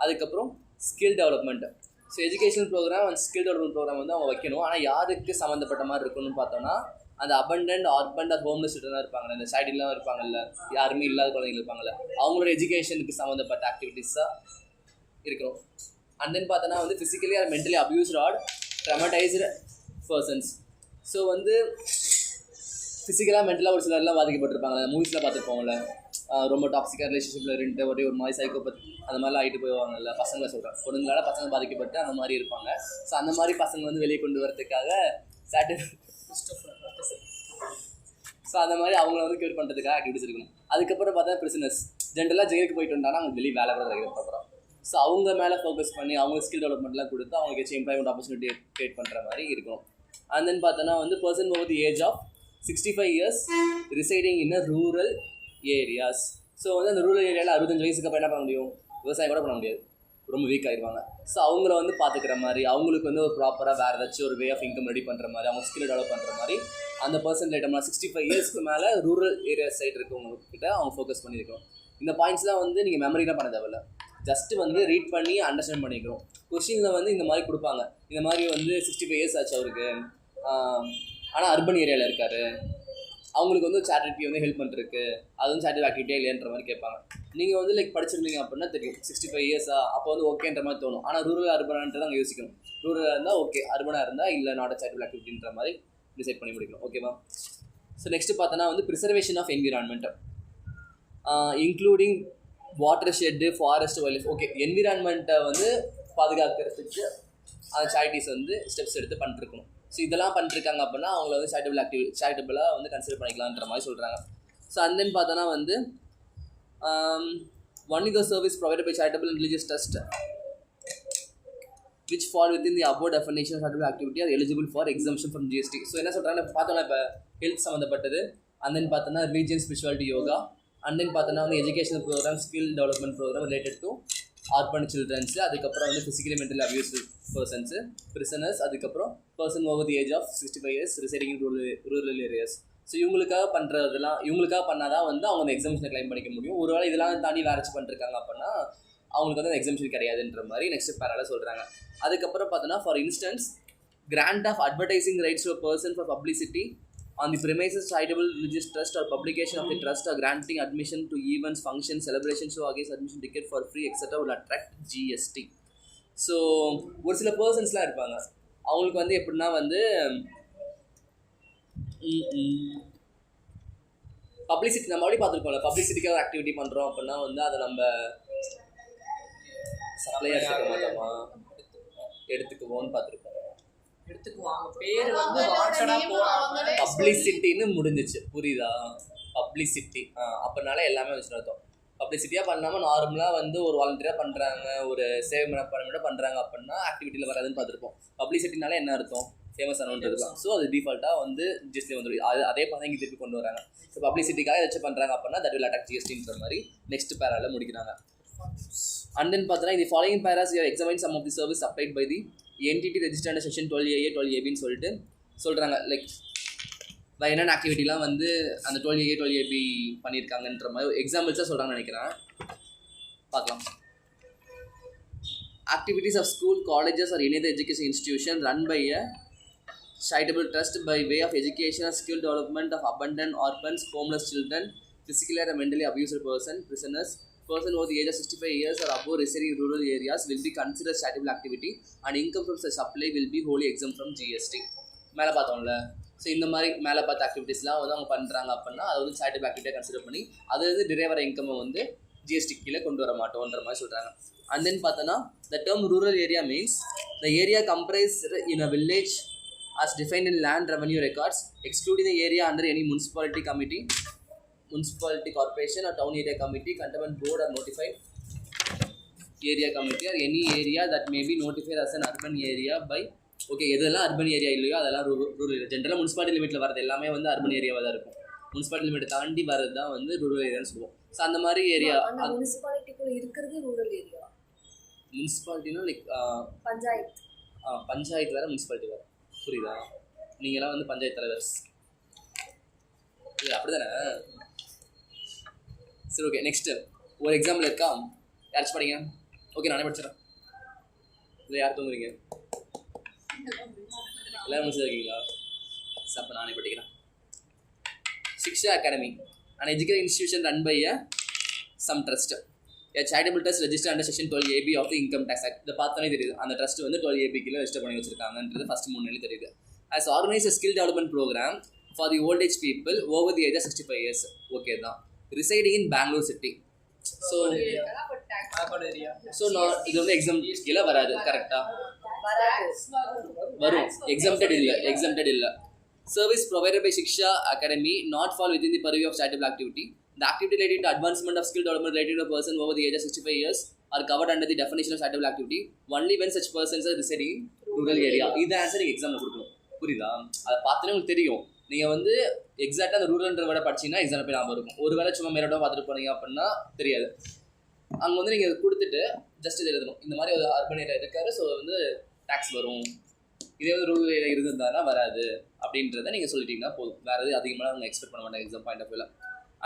அதுக்கப்புறம் skill development. So educational programme and skill development programme வந்து அவங்க வைக்கணும். ஆனால் யாருக்கு சம்மந்தப்பட்ட மாதிரி இருக்கணும்னு பார்த்தோன்னா அந்த அபண்டன்ட், ஆர்பன் ஆர் ஹோம்லெஸ் சில்ட்ரனாக இருப்பாங்கல்ல, இந்த சைடுலாம் இருப்பாங்கல்ல, யாருமே இல்லாத குழந்தைங்க இருப்பாங்கல்ல, அவங்களோட எஜுகேஷனுக்கு சம்மந்தப்பட்ட ஆக்டிவிட்டீஸாக இருக்கணும். அண்ட் தென் பார்த்தோன்னா வந்து physically or mentally abused or traumatised persons. So வந்து ஃபிசிக்கலாக மென்டலாக ஒரு சிலர்லாம் பாதிக்கப்பட்டிருப்பாங்க. மூவிஸில் பார்த்துருப்போம்ல, ரொம்ப டாக்ஸிக்காக ரிலேஷன்ஷிப்பில் இருந்துட்டு ஒரே ஒரு மாதிரி சைக்கோபத் அந்த மாதிரிலாம் ஆகிட்டு போயிடுவாங்கல்ல, பசங்களை சொல்கிறேன், பொண்ணுங்களால பசங்க பாதிக்கப்பட்டு அந்த மாதிரி இருப்பாங்க. ஸோ அந்த மாதிரி பசங்க வந்து வெளியே கொண்டு வரதுக்காக ஸோ அந்த மாதிரி அவங்கள வந்து க்யூர் பண்ணுறதுக்காக ஆக்டிவிட்டிஸ் இருக்கணும். அதுக்கப்புறம் பார்த்தா பிரிசனர்ஸ் ஜென்ரலாக ஜெயிலுக்கு போயிட்டு வந்தாங்கன்னா அவங்க வெளியே வேலை கூட கிடைக்கிற ப்ராப்பராக. ஸோ அவங்க மேலே ஃபோக்கஸ் பண்ணி அவங்க ஸ்கில் டெவலப்மெண்ட்லாம் கொடுத்து அவங்களுக்கு எம்ப்ளாய்மெண்ட் ஆப்பர்ச்சுனிட்டி க்ரியேட் பண்ணுற மாதிரி இருக்கணும். அண்ட் தென் பார்த்தோன்னா வந்து person over the age of 65 years residing in a rural areas. So வந்து அந்த ரூரல் ஏரியாவில் 65 வயசுக்கு அப்புறம் என்ன பண்ண முடியும்? விவசாயம் கூட பண்ண முடியாது, ரொம்ப வீக் ஆகிடுவாங்க. ஸோ அவங்கள வந்து பார்த்துக்கிற மாதிரி, அவங்களுக்கு வந்து ஒரு ப்ராப்பராக வேறு ஏதாச்சும் ஒரு வே ஆஃப் இன்கம் ரெடி பண்ணுற மாதிரி, அவங்க ஸ்கில் டெவலப் பண்ணுற மாதிரி அந்த பர்சன் லைட்டம்னா 65 இயர்ஸ்க்கு மேலே ரூரல் ஏரியா சைடு இருக்கவங்கக்கிட்ட அவங்க ஃபோக்கஸ் பண்ணியிருக்கணும். இந்த பாயிண்ட்ஸ்லாம் வந்து நீங்கள் மெமரிலாம் பண்ண தேவையில்ல, ஜஸ்ட்டு வந்து ரீட் பண்ணி அண்டர்ஸ்டாண்ட் பண்ணிக்கிறோம். கொஸ்டினில் வந்து இந்த மாதிரி கொடுப்பாங்க, இந்த மாதிரி வந்து 65 இயர்ஸ் ஆச்சு அவருக்கு, ஆனால் அர்பன் ஏரியாவில் இருக்கார், அவங்களுக்கு வந்து சேரிட்டி வந்து ஹெல்ப் பண்ணுறதுக்கு அது வந்து சேரிட்டி ஆக்டிவிட்டியாக இல்லைன்ற மாதிரி கேட்பாங்க. நீங்கள் வந்து லைக் படிச்சிருந்தீங்க அப்படின்னா தெரியும் 65 இயர்ஸா, அப்போ வந்து ஓகேன்ற மாதிரி தோணும். ஆனால் ரூரல் அர்பனான்றது அங்கே யோசிக்கணும். ரூரலாக இருந்தால் ஓகே, அர்பனாக இருந்தால் இல்லை நாட் சேரிட்டபிள் ஆக்டிவிட்டின்ற மாதிரி டிசைட் பண்ணி முடிக்கணும். ஓகேவா? ஸோ நெக்ஸ்ட்டு பார்த்தோன்னா வந்து preservation of environment including watershed, forest, wild life. Okay, என்விரான்மெண்ட்டை வந்து பாதுகாக்கிறதுக்கு அந்த சேரிட்டிஸ் வந்து ஸ்டெப்ஸ் எடுத்து பண்ணிருக்கணும். ஸோ இதெல்லாம் பண்ணிருக்காங்க அப்படின்னா அவங்கள வந்து சேரிட்டபிளாக வந்து கன்சிடர் பண்ணிக்கலான்ற மாதிரி சொல்கிறாங்க. ஸோ அண்ட் தென் பார்த்தோன்னா வந்து only the service provided by charitable and religious trust which fall within the above definition of charitable activity are eligible for exemption from GST. So என்ன சொல்கிறாங்க பார்த்தோன்னா இப்போ ஹெல்த் சம்மந்தப்பட்டது, அண்ட் தென் பார்த்தோன்னா religion, spirituality, yoga, and then பார்த்தோன்னா வந்து educational programme, skill development programme related to orphan childrens, அதுக்கப்புறம் வந்து physically mentally abused persons, prisoners, அதுக்கப்புறம் person over the age of 65 years residing in rural areas. So இவங்களுக்காக பண்ணுறதுலாம், இவங்களுக்காக பண்ணால் தான் வந்து அவங்க அந்த எக்ஸாம்ஷனை கிளைம் பண்ணிக்க முடியும். ஒருவேளை இதெல்லாம் தாண்டி வேறு பண்ணிருக்காங்க அப்படின்னா அவங்களுக்கு வந்து எக்ஸாம்ஷன் கிடையாதுன்ற மாதிரி நெக்ஸ்ட் பேரால சொல்கிறாங்க. அதுக்கப்புறம் பார்த்தோன்னா for instance grant of advertising rights to a person for publicity on the premises charitable religious trust or publication of the trust or granting admission to events, functions, celebrations, show against admission ticket for free etc. will attract GST. So ஒரு சில பர்சன்ஸ்லாம் இருப்பாங்க, அவங்களுக்கு வந்து எப்படின்னா வந்து publicity நம்ம அப்படி பார்த்துருக்கோம்ல, பப்ளிசிட்டிக்காக activity பண்ணுறோம் அப்படின்னா வந்து அதை நம்ம சப்ளையாக எடுத்துக்க மாட்டோமா, எடுத்துக்குவோன்னு பார்த்துருக்கோம். எடுத்துக்குவாங்க, பேர் வந்து வாண்டடா போறாங்க, பப்ளிசிட்டின்னு முடிஞ்சிச்சு, புரியுதா? பப்ளிசிட்டி அப்படினால எல்லாமே வச்சுட்டு அர்த்தம். பப்ளிசிட்டியாக பண்ணாமல் நார்மலாக வந்து ஒரு வாலண்டியராக பண்ணுறாங்க, ஒரு சேவை மனப்பான்மையோட பண்ணுறாங்க அப்படின்னா ஆக்டிவிட்டியில் வராதுன்னு பார்த்துருப்போம். பப்ளிசிட்டினால என்ன அர்த்தம்? ஃபேமஸ் ஆனது தான். ஸோ அது டிஃபால்ட்டாக வந்து ஜிஎஸ்டி வந்துடும். அதே பசங்க திருப்பி கொண்டு வராங்க. ஸோ பப்ளிசிட்டிக்காக ஏதாச்சும் பண்ணுறாங்க அப்படின்னா தட் வில் அட்டாக் ஜிஎஸ்டின்ற மாதிரி நெக்ஸ்ட் பேரால முடிக்கிறாங்க. And then பார்த்தோன்னா இந்த following paras you examine some of the service applied by the entity registered under section 12A 12AB சொல்லிட்டு சொல்கிறாங்க. லைக் என்னென்ன ஆக்டிவிட்டிலாம் வந்து அந்த 12A 12AB பண்ணியிருக்காங்கன்ற மாதிரி எக்ஸாம்பிள்ஸாக சொல்கிறாங்கன்னு நினைக்கிறேன். பார்க்கலாம். Activities of school, colleges or any other education institution run by a charitable trust by way of education or skill development of abandoned orphans, homeless children, physically or mentally abused person, prisoners, person over the age of 65 years or above residing in rural areas will be considered charitable activity and income from such supply will be wholly exempt from GST. மேலே பார்த்தோம்ல. So இந்த மாதிரி மேலே பார்த்த ஆக்டிவிட்டீஸ்லாம் வந்து அவங்க பண்ணுறாங்க அப்படின்னா அதை வந்து சேரிட்டபிள் ஆக்டிவிட்டியாக கன்சிடர் பண்ணி அது வந்து டிரைவர் இன்கம்மை வந்து ஜிஎஸ்டி கீழே கொண்டு வர மாட்டோன்ற மாதிரி சொல்கிறாங்க. அண்ட் தென் பார்த்தோன்னா the term rural area means the area comprised in a village as defined in land revenue records, excluding the area under any municipality committee, municipality corporation or town area committee, cantonment board or notified area committee or any area that may be notified as an urban area by okay எதெல்லாம் urban area இல்லையோ அதெல்லாம் rural area. ஜென்ரலாக municipality லிமிட்டில் வரது எல்லாமே வந்து urban ஏரியாவாக தான் இருக்கும். Municipality லிமிட்டை தாண்டி வரது தான் வந்து ரூரல் ஏரியான்னு சொல்லுவோம். ஸோ அந்த மாதிரி ஏரியா முனிசிபாலிட்டிக்குள்ள இருக்கிறது ரூரல் ஏரியா. முனிசிபாலிட்டினா லைக் பஞ்சாயத்து. பஞ்சாயத்து வேறு முனிசிபாலிட்டி வேறு, புரியுதா? நீங்களாம் வந்து பஞ்சாயத்து தலைவர்ஸ் இல்லை அப்படி தானே? சரி ஓகே, நெக்ஸ்ட்டு ஒரு எக்ஸாம்பிள் இருக்கா? யாராச்சும் படிங்க. ஓகே நானே படிச்சிடறேன். இல்லை யார் தூங்குறீங்க? எல்லாரும் முடிச்சிருக்கீங்களா? சார் அப்போ நானே படிக்கிறேன். சிக்ஷா academy, an educational institution run by some trust. A charitable trust registered under section 12AB of the Income Tax Act. இதை பார்த்தாலே தெரியுது அந்த ட்ரஸ்ட் வந்து 12AB கீழே ரெஜிஸ்டர் பண்ணி வச்சிருக்காங்கன்றது ஃபர்ஸ்ட் 3 நிலை தெரியுது. As organized a skill development program for the old age people over the age of 65 years. Okay தான். Residing in Bangalore city. So நான் இது வந்து எக்ஸாம் கீழே வராது. கரெக்டாக வரும். exempted இல்லை. Service provided by Shiksha Academy not fall within the purview of charitable activity. The activity related to advancement of skill development related to a person over the age of 65 years are covered under the definition of charitable activity only when such persons are residing in rural area. இது answer நீங்கள் எக்ஸாமில் கொடுக்கணும். புரியுதா? அதை பார்த்தோன்னே உங்களுக்கு தெரியும். நீங்கள் வந்து எக்ஸாக்டாக அந்த ரூரல்ன்ற விட படிச்சிங்கன்னா எக்ஸாமில் போய் ஞாபகம் இருக்கும். ஒரு வேளை சும்மா மேலோட பார்த்துட்டு போனீங்க அப்படின்னா தெரியாது. அங்கே வந்து நீங்கள் கொடுத்துட்டு ஜஸ்ட் இது எழுதணும், இந்த மாதிரி ஒரு அர்பன் ஏரியா இருக்காரு, ஸோ வந்து டேக்ஸ் வரும், இதே வந்து ரூரல் ஏரியா இருந்திருந்தானா வராது அப்படின்றத நீங்கள் சொல்லிட்டீங்கன்னா போதும். வேறு எது அதிகமாக அவங்க எக்ஸ்பெக்ட் பண்ண மாட்டாங்க எக்ஸாம் பாயிண்ட் ஆஃப் வியூவில்.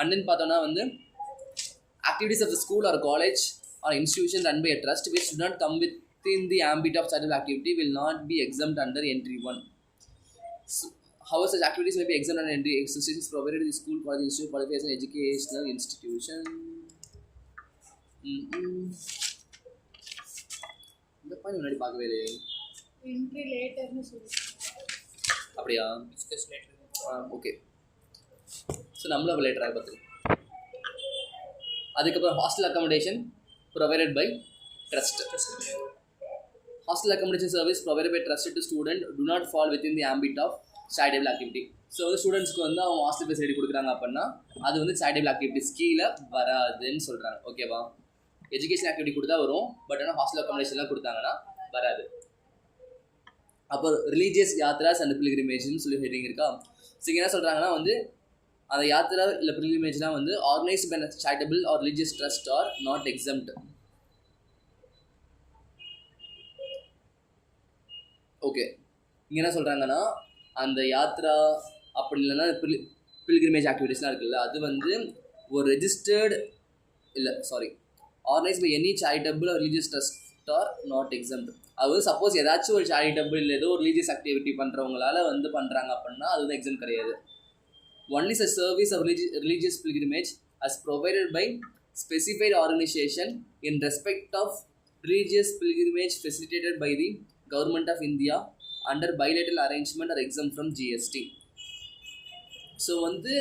அண்ட் தென் பார்த்தோன்னா வந்து activities of the school or college or institution run by a trust which do not come within the ambit of charitable activity will not be exempt under entry 1. So, however, such activities may be exempt under entry institutions provided in the school, college, institute, qualifies as an educational institution. இந்த point முன்னாடி பார்க்கவே இல்லையே. Entry லேட்டர்னு சொல்லி அப்படியா? Okay. So நம்மளும் அப்போ லேட்டராக பார்த்துக்கலாம். அதுக்கப்புறம் hostel accommodation provided by trust. Hostel accommodation service provided by trust to student to not fall within the ambit of charitable activity. So வந்து ஸ்டூடெண்ட்ஸ்க்கு வந்து அவங்க ஹாஸ்டல் ஃபெசிலிட்டி கொடுக்குறாங்க அப்படின்னா அது வந்து charitable activities கீழே வராதுன்னு சொல்கிறாங்க. ஓகேவா? எஜுகேஷன் ஆக்டிவிட்டி கொடுத்தா வரும், பட் ஆனால் ஹாஸ்டல் அக்காமடேஷன்லாம் கொடுத்தாங்கன்னா வராது. அப்போ ரிலீஜியஸ் யாத்ராஸ் அண்ட் பில்கிரிமேஜ்னு சொல்லி ஹெட்டிங் இருக்கா? ஸோ என்ன சொல்கிறாங்கன்னா வந்து அந்த யாத்ரா இல்லை பில்கிரிமேஜ்லாம் வந்து organised by charitable or religious trust or not exempt. Okay, இங்கே என்ன சொல்கிறாங்கன்னா அந்த யாத்ரா அப்படி இல்லைன்னா பில்கிரிமேஜ் ஆக்டிவிட்டீஸ்லாம் இருக்குல்ல, அது வந்து ஒரு ரெஜிஸ்டர்டு இல்லை organised by any charitable or religious trust or not exempt. அது வந்து சப்போஸ் ஏதாச்சும் ஒரு charitable இல்லை ஏதோ ஒரு ரிலீஜியஸ் ஆக்டிவிட்டி பண்ணுறவங்களால வந்து பண்ணுறாங்க அப்படின்னா அது வந்து எக்ஸாம் கிடையாது. Only a service of religious pilgrimage as provided by specified organization in respect of religious pilgrimage facilitated by the Government of India under bilateral arrangement are exempt from GST. So வந்து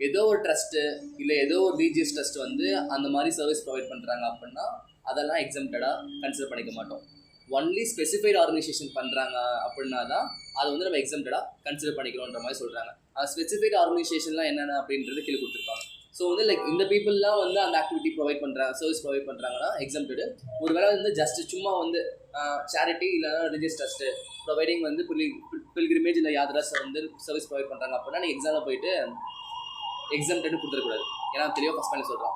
ஏதோ ஒரு trust இல்லை ஏதோ ஒரு religious trust வந்து அந்த மாதிரி service provide பண்ணுறாங்க அப்படின்னா அதெல்லாம் எக்ஸம்டடாக கன்சிடர் பண்ணிக்க மாட்டோம். ஒன்லி ஸ்பெசிஃபைட் ஆர்கனைசேஷன் பண்ணுறாங்க அப்படின்னா தான் அது வந்து நம்ம எக்ஸம்டடாக கன்சிடர் பண்ணிக்கிறோன்ற மாதிரி சொல்கிறாங்க. அந்த ஸ்பெசிஃபைட் ஆர்கனைசேஷன்லாம் என்னென்ன அப்படின்றது கீழே கொடுத்துருப்பாங்க. ஸோ வந்து லைக் இந்த பீப்புளெலாம் வந்து அந்த ஆக்டிவிட்டி ப்ரொவைட் பண்ணுறாங்க, சர்வீஸ் ப்ரொவைட் பண்ணுறாங்கன்னா எக்ஸம்டடு. ஒரு வேளை வந்து ஜஸ்ட் சும்மா வந்து சேரிட்டி இல்லைனா ரிலீஜியஸ் ட்ரஸ்ட்டு ப்ரொவைடிங் வந்து பில்கிரிமேஜ் இல்லை யாத்ராஸ் வந்து சர்வீஸ் ப்ரொவைட் பண்ணுறாங்க அப்படின்னா நீங்கள் எக்ஸாமில் போயிட்டு எக்ஸம்டட்னு கொடுத்துடக்கூடாது. ஏன்னா தெளிவாக ஃபஸ்ட் பண்ணி சொல்கிறோம்.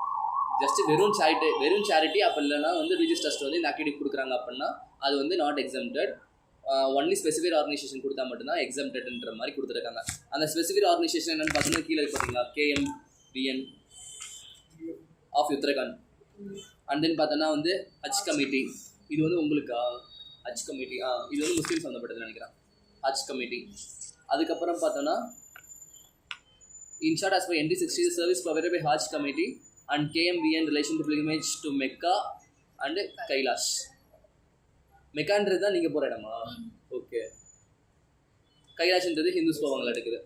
ஜஸ்ட் வெறும் சேரிட்டி அப்படி இல்லைனா வந்து ரிலீஜியஸ் ட்ரஸ்ட் வந்து இந்த ஆக்டிவிட்டி கொடுக்குறாங்க அப்படின்னா அது வந்து not exempted. Only specified organisation கொடுத்தா மட்டும்தான் எக்ஸம்டட்ன்ற மாதிரி கொடுத்துருக்காங்க. அந்த ஸ்பெசிஃபைட் ஆர்கனைசேஷன் என்னென்னு பார்த்தீங்கன்னா கீழே பார்த்தீங்களா KMBN of Uttarakhand. And then பார்த்தோன்னா வந்து ஹஜ் கமிட்டி, இது வந்து உங்களுக்கு ஹஜ் கமிட்டி இது வந்து முஸ்லீம் சம்மந்தப்பட்டதுன்னு நினைக்கிறேன் ஹஜ் கமிட்டி. அதுக்கப்புறம் பார்த்தோன்னா in short as per ND 60 the service provided by Hajj committee and KMVN in relation to pilgrimage to Mecca and Kailash. மெக்கான்றது தான் நீங்கள் போகிற இடமா? ஓகே. கைலாஷ்ன்றது ஹிந்துஸ் போவாங்களா இருக்குது.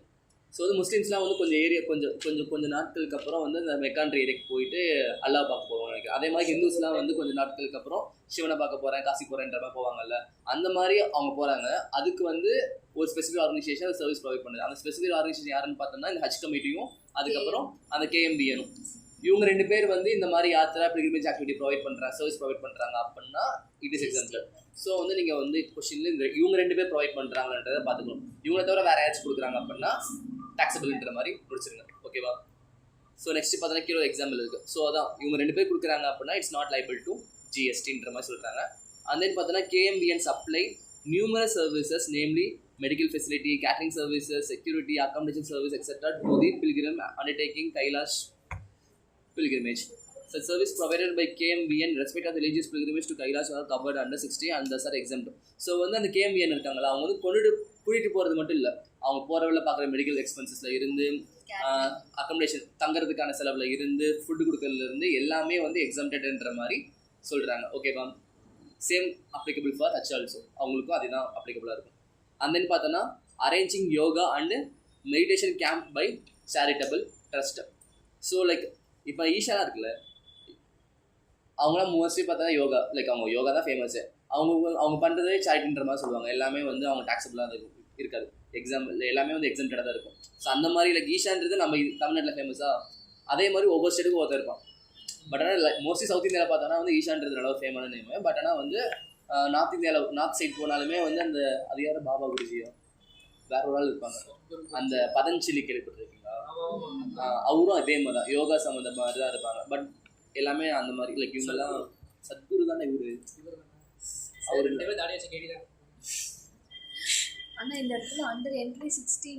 ஸோ வந்து முஸ்லீம்ஸ்லாம் வந்து கொஞ்சம் நாட்களுக்கு அப்புறம் வந்து அந்த மெக்கான்ற ஏரியாக்கு போயிட்டு அல்லா பார்க்க போவாங்க நினைக்கிறேன். அதே மாதிரி ஹிந்துஸ்லாம் வந்து கொஞ்சம் நாட்களுக்கு அப்புறம் சிவனை பார்க்க போகிறேன், காசி போகிறேன்ற மாதிரி போவாங்கல்ல, அந்த மாதிரி அவங்க போகிறாங்க. அதுக்கு வந்து ஒரு ஸ்பெசிஃபிக் ஆர்கனைசேஷன் சர்வீஸ் ப்ரொவைட் பண்ணுது. அந்த ஸ்பெசிஃபிக் ஆர்கனைசேஷன் யாருன்னு பார்த்தோம்னா இந்த ஹஜ் கமிட்டியும் அதுக்கப்புறம் அந்த KMBNும். இவங்க 2 பேர் வந்து இந்த மாதிரி யாத்திரா பில்கிரிமேஜ் ஆக்டிவிட்டி ப்ரொவைட் பண்ணுறாங்க, சர்வீஸ் ப்ரொவைட் பண்ணுறாங்க அப்படின்னா இட் இஸ் எக்ஸாம்பிள். ஸோ வந்து நீங்கள் வந்து கொஸ்டின்ல இந்த இவங்க 2 பேர் ப்ரொவைட் பண்ணுறாங்கன்றதை பார்த்துக்கணும். இவங்களை தவிர வேறு யாராச்சும் கொடுக்குறாங்க அப்படின்னா டாக்ஸபிள்ன்ற மாதிரி முடிச்சிருங்க. ஓகேவா? ஸோ நெக்ஸ்ட் பார்த்தீங்கன்னா கீழே எக்ஸாம்பிள் இருக்குது. ஸோ அதான் இவங்க 2 பேர் கொடுக்குறாங்க அப்படின்னா இட்ஸ் நாட் லைபிள் டு GSTன்ற மாதிரி சொல்கிறாங்க. அண்ட் தென் பார்த்தீங்கன்னா KMBN supply numerous services namely medical facility, catering services, security, accommodation service, etc. to the pilgrim undertaking Kailash pilgrimage. Such service provided by KMBN in respect of the religious pilgrimage to Kailash are covered under 60 and thus are exempt. So வந்து அந்த KMBN இருக்காங்களா, அவங்க வந்து கூட்டிகிட்டு போகிறது மட்டும் இல்லை, அவங்க போகிறவள்ள பார்க்குற மெடிக்கல் எக்ஸ்பென்சஸில் இருந்து அக்கமடேஷன் தங்குறதுக்கான செலவில் இருந்து ஃபுட்டு கொடுக்கறதுலேருந்து எல்லாமே வந்து எக்ஸம்டட்ன்ற மாதிரி சொல்கிறாங்க. ஓகேவா? Same applicable for Hajj also, அவங்களுக்கும் அதுதான் அப்ளிகபிளாக இருக்கும். அண்ட் தென் பார்த்தோன்னா arranging yoga and meditation camp by charitable trust. So like இப்போ ஈஷாலாம் இருக்குல்ல, அவங்களாம் மோஸ்ட்லி பார்த்தா யோகா, லைக் அவங்க யோகா தான் ஃபேமஸ்ஸு. அவங்க பண்ணுறதே சேரிட்டின்ற மாதிரி சொல்லுவாங்க. எல்லாமே வந்து அவங்க டாக்ஸபிளாக இருக்காது, எல்லாமே வந்து எக்ஸம்டடாக தான் இருக்கும். ஸோ அந்த மாதிரி லைக் ஈஷான்றது நம்ம தமிழ்நாட்டில் ஃபேமஸாக, அதே மாதிரி ஒவ்வொரு ஸ்டேட்டுக்கும் ஒருத்தர் இருப்பான். பட் ஆனால் மோஸ்ட்லி சவுத் இந்தியாவில் பார்த்தோன்னா வந்து ஈஷான்றது நல்லா ஃபேமஸான நேம். பட் ஆனால் வந்து நார்த் இந்தியாவில் நார்த் சைட் போனாலுமே வந்து அந்த அது யாரும் பாபா குருஜியோ வேற ஒரு ஆள் இருப்பாங்க, அந்த பதஞ்சலி கேள்விப்பட்டிருக்கீங்களா? அவரும் அதே மாதிரி தான் யோகா சம்மந்த மாதிரி தான் இருப்பாங்க. பட் எல்லாமே அந்த மாதிரி லைக் இவங்கெல்லாம் சத்குரு தானே இவரு, அவர் ஆனால் இந்த இடத்துல அண்டர் என்ட்ரி 16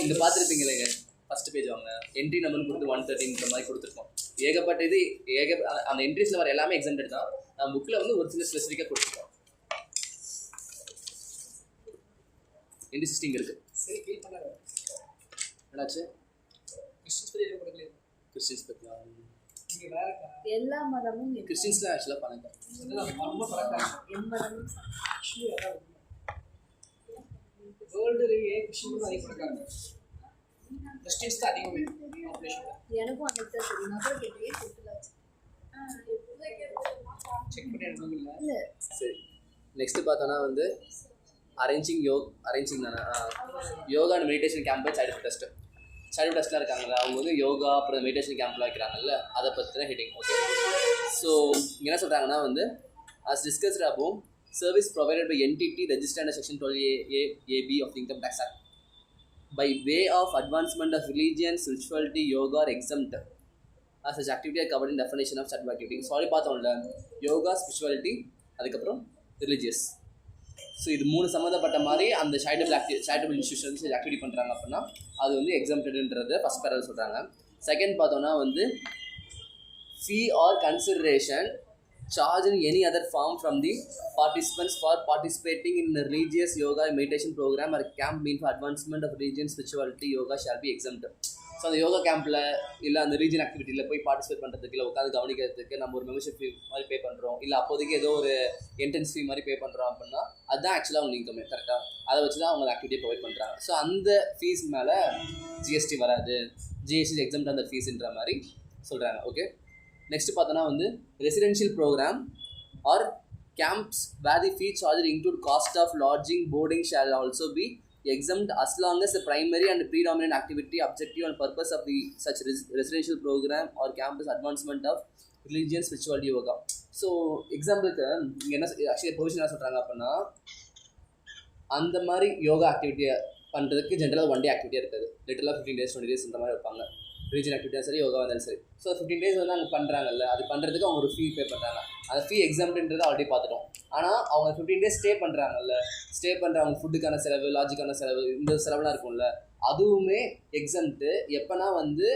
இந்த பார்த்துருப்பீங்களே ஃபர்ஸ்ட் பேஜ் அவங்க என்ட்ரி நம்பர்னு கொடுத்து 113 மாதிரி கொடுத்துருக்கோம். ஏகப்பட்ட இது அந்த என்ட்ரிஸில் வர எல்லாமே எக்ஸம்டட் தான். நம்ம புக்கில் வந்து ஒரு சில ஸ்பெசிஃபிக்காக கொடுத்துருக்கோம். என்ட்ரி 16 இருக்குது. என்னாச்சு? கிறிஸ்டின்ஸ் பற்றியா? எல்லா மதமும் கிறிஸ்டின்ஸ்லாம் ஆக்சுவலாக பண்ணுங்க. வேர்ல்டுலேயே கிறிஸ்டின்ஸ் அதிகம் இருக்காங்க, கிறிஸ்டின்ஸ் தான் அதிகமே பாப்புலேஷன். எனக்கும் அந்த சரி நான் கூட கேட்டேன் செக் பண்ணி எடுக்கணும் இல்லை. சரி, நெக்ஸ்ட்டு பார்த்தோன்னா வந்து அரேஞ்சிங் தானே yoga and meditation camp by child டெஸ்ட்லாம் இருக்காங்கல்ல, அவங்க வந்து யோகா அப்புறம் மெடிடேஷன் கேம்ப்லாம் வைக்கிறாங்கல்ல, அதை பற்றி தான் ஹெட்டிங். ஓகே, ஸோ என்ன சொல்கிறாங்கன்னா வந்து as discussed above, service provided by entity registered under section 12A-AB of the Income Tax Act by way of advancement of religion, spirituality, yoga are exempt as such activity are covered in definition of such activity. Sorry பார்த்தோம்ல, yoga, spirituality, அதுக்கப்புறம் religious. So இது 3 சம்மந்தப்பட்ட மாதிரி அந்த charitable institutions activity பண்ணுறாங்க அப்படின்னா அது வந்து எக்ஸம்டட்ன்றது ஃபஸ்ட் பேரல் சொல்கிறாங்க. செகண்ட் பார்த்தோன்னா வந்து fee or consideration charge in any other form from the participants for participating in the religious yoga meditation program or camp mean for advancement of religion, spirituality, yoga shall be exempt. So அந்த யோகா கேம்பில் இல்லை அந்த region ஆக்டிவிட்டியில் போய் participate பண்ணுறதுக்கு இல்லை உட்காந்து கவனிக்கிறதுக்கு நம்ம ஒரு மெம்பர்ஷிப் ஃபீ மாதிரி பே பண்ணுறோம், இல்லை அப்போதைக்கு ஏதோ ஒரு என்ட்ரன்ஸ் ஃபீ மாதிரி பே பண்ணுறோம் அப்படின்னா அதுதான் ஆக்சுவலாக அவங்க இன்கமே கரெக்டாக, அதை வச்சு தான் அவங்க ஆக்டிவிட்டியை ப்ரொவைட் பண்ணுறாங்க. ஸோ அந்த ஃபீஸ் மேலே GST வராது, GST எக்ஸம்ட் அந்த ஃபீஸ்ன்ற மாதிரி சொல்கிறாங்க. ஓகே, நெக்ஸ்ட் பார்த்தோன்னா வந்து residential programme or camps where the fee charge include cost of lodging boarding shall also be exempt as long as the primary and predominant activity, objective and purpose of the such residential program or campus advancement of religion, spirituality, yoga. So எக்ஸாம்பிளுக்கு இங்கே என்ன actually provision என்ன சொல்கிறாங்க அப்படின்னா அந்த மாதிரி யோகா ஆக்டிவிட்டியை பண்ணுறதுக்கு ஜென்ரலாக 1 டே ஆக்டிவிட்டியாக இருக்காது, லிட்டரலாக 15 days 20 days இந்த மாதிரி வைப்பாங்க. ரீஜன் ஆக்டிவிட்டியாக சரி, யோகா இருந்தாலும் சரி. ஸோ 15 days வந்து அவங்க பண்ணுறாங்கல்ல, அது பண்ணுறதுக்கு அவங்க ஒரு ஃபீ பே பண்ணுறாங்க. அந்த ஃபீ எக்ஸாம்ன்றது ஆல்ரெடி பார்த்துட்டோம். ஆனால் அவங்க 15 days ஸ்டே பண்ணுறாங்கல்ல, ஸ்டே பண்ணுற அவங்க ஃபுட்டுக்கான செலவு, லாஜிக்கான செலவு, இந்த செலவுலாம் இருக்கும்ல, அதுவுமே எக்ஸாம்ட்டு எப்போனா வந்து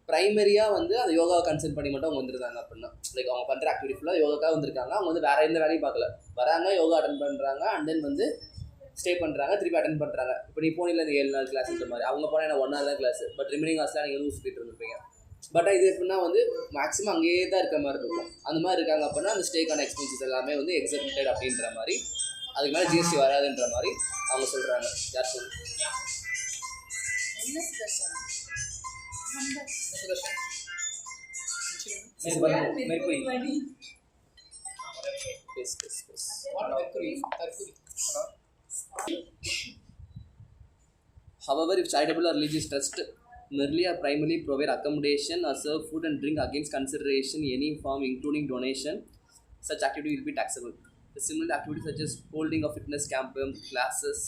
ப்ரைமரியாக வந்து அந்த யோகாவை கன்சல்ட் பண்ணி மட்டும் அவங்க வந்துருந்தாங்க அப்படின்னா, லைக் அவங்க பண்ணுற ஆக்டிவிட்டி ஃபுல்லாக யோகாக்காக வந்திருக்காங்க, அவங்க வந்து வேறு எந்த வேலையும் பார்க்கல, வராங்க யோகா அட்டன் பண்ணுறாங்க அண்ட் தென் வந்து ஸ்டே பண்ணுறாங்க, திருப்பி அட்டன் பண்ணுறாங்க. இப்போ நீ போனில் இந்த 7 நாள் கிளாஸ்ன்ற மாதிரி, அவங்க போனால் என்ன 1 hour தான் கிளாஸ், பட் ரிமைனிங் ஹார்ஸ்லாம் நீங்கள் ஊர் சுற்றிட்டு இருந்துருப்பீங்க. பட் இது எப்படின்னா வந்து மேக்ஸிமம் அங்கேயே தான் இருக்கிற மாதிரி இருக்கும். அந்த மாதிரி இருக்காங்க அப்படின்னா அந்த ஸ்டேக்கான எக்ஸ்பென்சஸ் எல்லாமே வந்து எக்ஸம்டட் அப்படின்ற மாதிரி, அதுக்கு மேலே ஜிஎஸ்டி வராதுன்ற மாதிரி அவங்க சொல்கிறாங்க. யார் சொல்லு? However, if charitable or religious trust merely or primarily provide accommodation or serve food and drink against consideration in any form including donation, such activity will be taxable. The similar activities such as holding of fitness camp, classes,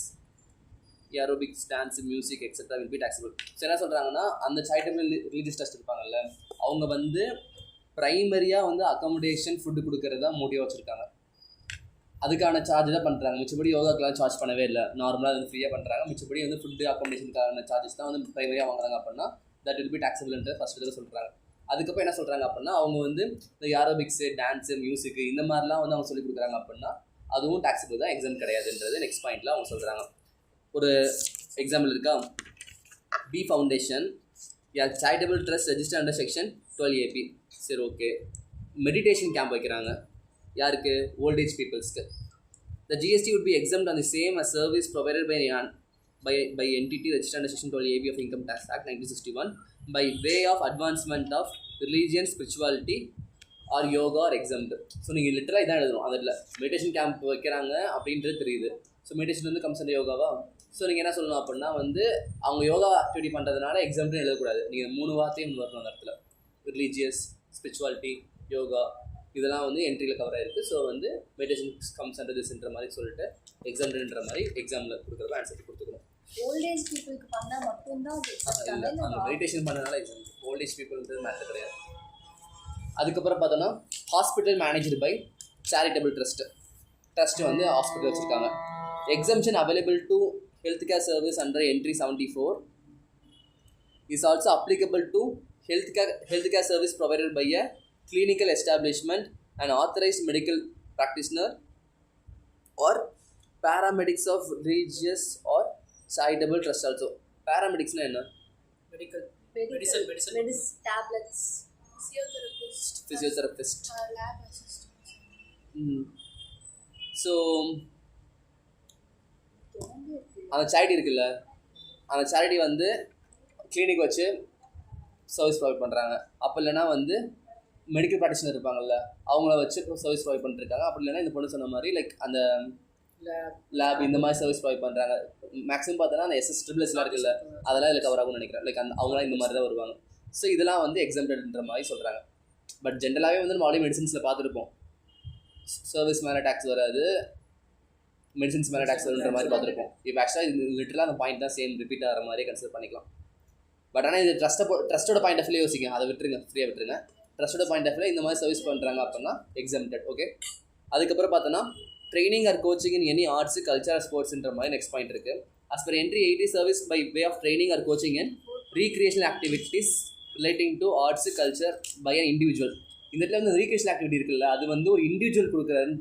aerobics, dance, music, etc. will be taxable. So என்ன சொல்கிறாங்கன்னா, அந்த charitable religious trust இருப்பாங்கல்ல, அவங்க வந்து ப்ரைமரியாக வந்து accommodation food கொடுக்கறதா மோட்டிவாக வச்சுருக்காங்க. அதுக்கான சார்ஜ் தான் பண்ணுறாங்க. மிச்சப்படி யோகாக்கெலாம் சார்ஜ் பண்ணவே இல்லை, நார்மலாக வந்து ஃப்ரீயாக பண்ணுறாங்க. மிச்சப்படி வந்து ஃபுட்டு அக்காமடேஷனுக்கான சார்ஜஸ் தான் வந்து ப்ரைமரியாக வாங்குறாங்க அப்படின்னா தட் வில் பி டாக்ஸபிள்ன்ற ஃபஸ்ட் இதில் சொல்கிறாங்க. அதுக்கப்புறம் என்ன சொல்கிறாங்க அப்படின்னா, அவங்க வந்து இந்த ஏரோபிக்ஸு, டான்ஸு, மியூசிக்கு இந்த மாதிரிலாம் வந்து அவங்க சொல்லிக் கொடுக்குறாங்க அப்படின்னா அதுவும் டாக்ஸபிள் தான், எக்ஸாம் கிடையாதுன்றது நெக்ஸ்ட் பாயிண்டில் அவங்க சொல்கிறாங்க. ஒரு எக்ஸாம்பிள் இருக்கா? B foundation charitable trust registered under section 12AP. சரி, ஓகே. மெடிடேஷன் கேம்ப் வைக்கிறாங்க. யாருக்கு? ஓல்ட் ஏஜ் பீப்புள்ஸ்க்கு. The GST would be exempt on the same as service provided by entity registered under section 12AB of Income Tax Act 1961 by way of advancement of religion, spirituality or yoga or exempt. So நீங்கள் லிட்டராக இதான் எழுதணும். அதில் meditation camp வைக்கிறாங்க அப்படின்றது தெரியுது. So meditation வந்து comes under யோகாவா? So நீங்கள் என்ன சொல்லணும் அப்படின்னா வந்து அவங்க யோகா ஆக்டிவிட்டி பண்ணுறதுனால எக்ஸாம்னு எழுதக்கூடாது. நீங்கள் 3 வார்த்தையும் வரணும் அந்த இடத்துல. ரிலீஜியஸ், ஸ்பிரிச்சுவாலிட்டி, யோகா இதெல்லாம் வந்து என்ட்ரியில் கவர் ஆகிருக்கு. ஸோ வந்து மெடிடேஷன் கம்ஸ் அண்டர் திஸ்ன்ற மாதிரி சொல்லிட்டு எக்ஸாம்ன்ற மாதிரி எக்ஸாமில் கொடுக்குறப்ப ஆன்சர் கொடுத்துக்கணும். ஓல்ட் ஏஜ் பீப்புளுக்கு பண்ணால் மட்டும்தான் அந்த மெடிடேஷன் பண்ணனால எக்ஸாம். ஓல்ட் ஏஜ் பீப்புள்ன்றது மேட்டர் கிடையாது. அதுக்கப்புறம் பார்த்தோன்னா hospital managed by charitable trust வந்து ஹாஸ்பிட்டல் வச்சுருக்காங்க. Exemption available to healthcare service under entry 74 is also applicable to healthcare service provided by a clinical establishment, an authorized medical practitioner or paramedics of religious or charitable trust also. Paramedics na enna? Medicine tablets, physiotherapist, lab assistant. So அந்த charity இருக்குல்ல, அந்த charity வந்து clinic வச்சு service provide பண்ணுறாங்க. அப்போ இல்லைனா வந்து medical practitioner இருப்பாங்கள்ல, அவங்கள வச்சு சர்வீஸ் ப்ரொவைட் பண்ணிருக்காங்க. அப்படி இல்லைனா இந்த பொண்ணு சொன்ன மாதிரி லைக் அந்த லேப் இந்த மாதிரி சர்வீஸ் ப்ரொவைட் பண்ணுறாங்க. மேக்ஸிமம் பார்த்தோன்னா அந்த SSSSலாம் இருக்குல்ல, அதெல்லாம் இதில் கவர் ஆகும்னு நினைக்கிறேன். லைக் அந்த அவங்களாம் இந்த மாதிரி தான் வருவாங்க. ஸோ இதெல்லாம் வந்து எக்ஸம்டட்ன்ற மாதிரி சொல்கிறாங்க. பட் ஜென்ரலாகவே வந்து நம்ம ஆல்ரெடி மெடிசின்ஸில் பார்த்துருப்போம், சர்வீஸ் மேலே டேக்ஸ் வராது, மெடிசின்ஸ் மேலே டேக்ஸ் வருன்ற மாதிரி பார்த்துருப்போம். இப்போ ஆக்சுவலாக இது லிட்டரலாக அந்த பாயிண்ட் தான் சேம் ரிப்பீட் ஆகிற மாதிரி கன்சிடர் பண்ணிக்கலாம். பட் ஆனால் இது ட்ரஸ்ட்டோட பாயிண்ட் ஆஃப் வியூ யோசிங்க, அதை விட்டுருங்க, ஃப்ரீயாக விட்டுருங்க. ட்ரஸ்ட்டோட பாயிண்ட் ஆஃப் வியூ இந்த மாதிரி சர்வீஸ் பண்ணுறாங்க அப்படின்னா எக்ஸம்டட். ஓகே. அதுக்கப்புறம் பார்த்தோன்னா training or coaching in any arts, culture, ஸ்போர்ட்ஸ்ன்ற மாதிரி நெக்ஸ்ட் பாயிண்ட் இருக்குது. As per entry 80 service by way of training or coaching and recreational activities relating to arts, culture by an individual. இந்த இடத்துல வந்து recreational activity இருக்குல்ல, அது வந்து ஒரு இண்டிவிஜுவல் கொடுக்குறதுன்னு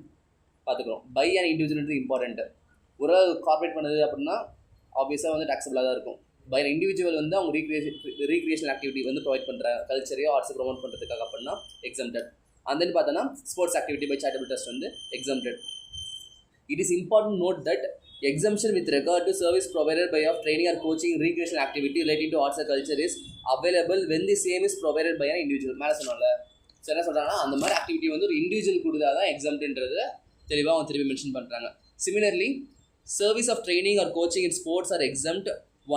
பார்த்துக்கிறோம். பை அண்ட் இண்டிவிஜுவல்ன்றது இம்பார்ட்டன்ட்டு. ஒரு கார்பரேட் பண்ணுது அப்படின்னா ஆப்வியஸாக வந்து டாக்ஸபிளாக தான் இருக்கும். பை இண்டிவிஜுவல் வந்து அவங்க ரீக்ரியேஷனல் ஆக்டிவிட்டி வந்து ப்ரொவைட் பண்ணுற கல்ச்சரையோ ஆர்ட்ஸை ப்ரொமோட் பண்ணுறதுக்காக அப்படின்னா எக்ஸம்டட். And then பார்த்தோன்னா sports activity by charitable trust வந்து exempted. It is important note that exemption with regard to service provided by of training or coaching recreational activity relating to arts or culture is available when the same is provided by an individual. மேலே சொன்னால so என்ன சொல்கிறாங்கன்னா அந்த மாதிரி activity வந்து ஒரு individual கொடுத்தா தான் எக்ஸம்ட்ன்றதை தெளிவாக அவங்க திருப்பி மென்ஷன் பண்ணுறாங்க. Similarly service of training or coaching in sports are exempt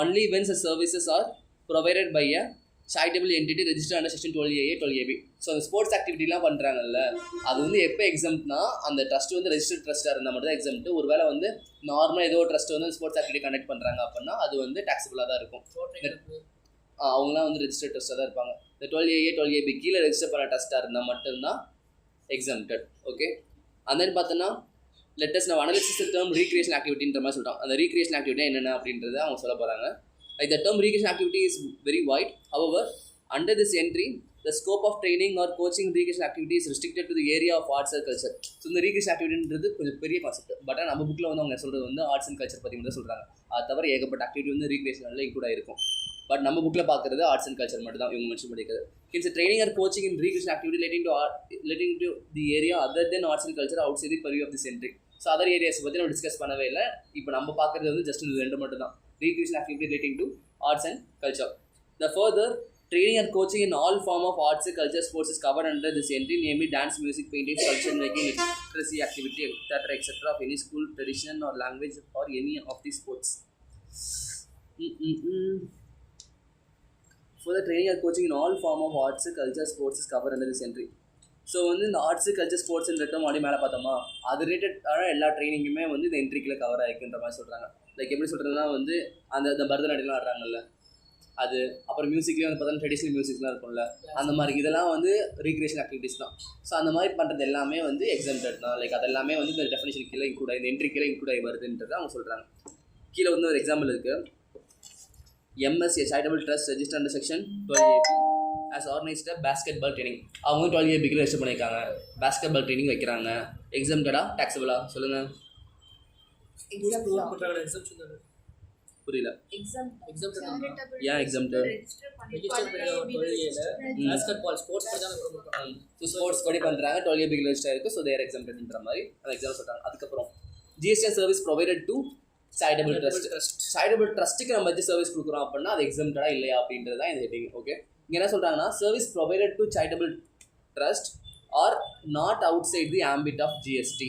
only when the services are provided by a charitable entity registered under section 12AA 12AB. So அந்த ஸ்போர்ட்ஸ் ஆக்டிவிட்டிலாம் பண்ணுறாங்கல்ல, அது வந்து எப்போ எக்ஸம்ட்னா அந்த ட்ரஸ்ட் வந்து ரெஜிஸ்டர்ட் ட்ரஸ்ட்டாக இருந்தால் மட்டும் தான் எக்ஸம்ட். ஒரு வேளை வந்து நார்மலாக ஏதோ ஒரு ட்ரஸ்ட் வந்து ஸ்போர்ட்ஸ் ஆக்டிவிட்டி கண்டக்ட் பண்ணுறாங்க அப்படின்னா அது வந்து டாக்ஸபிளாக தான் இருக்கும். அவங்களாம் வந்து ரெஜிஸ்டர்ட் ட்ரஸ்ட்டாக தான் இருப்பாங்க. இந்த 12AA 12AB கீழே ரெஜிஸ்டர் பண்ண ட்ரஸ்ட்டாக இருந்தால் மட்டும்தான் எக்ஸம்டட். ஓகே. அந்த மாதிரி பார்த்தோன்னா லெட்டஸ்ட் நம்ம அனலிசிஸ் டேர்ம் ரீக்ரியேஷன் ஆக்டிவிட்டின்ற மாதிரி சொல்லிட்டோம். அந்த ரீக்ரியேஷன் ஆக்டிவிட்டி என்னென்ன அப்படின்றத அவங்க சொல்ல போகிறாங்க. Like the term recreation activity is very wide. However, under this entry, the scope of training or coaching recreation activity is restricted to the area of arts and culture. So இந்த recreation activityன்றது கொஞ்சம் பெரிய concept. But நம்ம புக்கில் வந்து அவங்க சொல்கிறது வந்து arts and culture பற்றி மட்டும் சொல்கிறாங்க. அது தவிர ஏகப்பட்ட ஆக்டிவிட்டி வந்து ரீக்ரியேஷனில் இன்க்ளூட் ஆகிருக்கும். பட் நம்ம புக்கில் பார்க்குறது ஆர்ட்ஸ் அண்ட் கல்ச்சர் மட்டும் தான் இவங்க மென்ஷன் பண்ணிக்கிறது. Hence, training or coaching in recreation activity relating to the area other than arts and culture outside the purview of this entry. So other areas பற்றி நம்ம டிஸ்கஸ் பண்ணவே இல்லை. இப்போ நம்ம பார்க்குறது வந்து ஜஸ்ட் இந்த 2 மட்டும் தான். Recreation activity relating to arts and culture. The further, training and coaching in all form of arts, culture, sports is covered under this entry, namely dance, music, painting, sculpture making, literacy activity, etc. of any school, tradition or language or any of these sports. Further, training and coaching in all form of arts, culture, sports is covered under this entry. So வந்து இந்த arts culture ஸ்போர்ட்ஸ்ன்ற மாதிரி மேலே பார்த்தோமா, அது ரிலேட்டடான எல்லா ட்ரைனிங்குமே வந்து இந்த என்ட்ரிக்கில் கவர் ஆகிக்குன்ற மாதிரி சொல்கிறாங்க. லைக் எப்படி சொல்கிறதுனா வந்து அந்த பரதநாட்டியம்லாம் ஆடுறாங்கல்ல அது, அப்புறம் மியூசிக்லேயும் வந்து பார்த்தோன்னா ட்ரெடிஷ்னல் மியூசிக்லாம் இருக்கும்ல, அந்த மாதிரி இதெல்லாம் வந்து ரீக்ரியேஷன் ஆக்டிவிட்டிஸ் தான். ஸோ அந்த மாதிரி பண்ணுறது எல்லாமே வந்து எக்ஸம்டட் தான். லைக் அதெல்லாமே வந்து இந்த டெஃபினேஷன் கீழே இன்க்ளூட் ஆகி, இந்த என்ட்ரி கீழே இன்க்ளூட் ஆகி வருதுன்றது அவங்க சொல்கிறாங்க. கீழே வந்து ஒரு எக்ஸாம்பிள் இருக்குது. MSA charitable trust registered under section 12AB as organized basketball training. அவங்க 12ABக்கு ரெஜிஸ்டர் பண்ணியிருக்காங்க, பாஸ்கெட்பால் ட்ரைனிங் வைக்கிறாங்க. எக்ஸம்டடா டாக்ஸபிளா சொல்லுங்கள். புரியல. ஏன் எக்ஸம்டட்? ஸ்போர்ட்ஸ் படி பண்ணுறாங்க, 12ABக்கு ரெஜிஸ்டர் இருக்குது, ஸோ தேர் எக்ஸம்டட்ன்ற மாதிரி அந்த எக்ஸாம் சொல்கிறாங்க. அதுக்கப்புறம் GST service provided to charitable trust. charitable trustக்கு நம்ம வச்சு சர்வீஸ் கொடுக்குறோம் அப்படின்னா அது எக்ஸம்டடா இல்லையா அப்படின்றது தான் இந்த ஹெட்டிங். ஓகே, இங்கே என்ன சொல்கிறாங்கன்னா, service provided to charitable trust or not outside the ambit of GST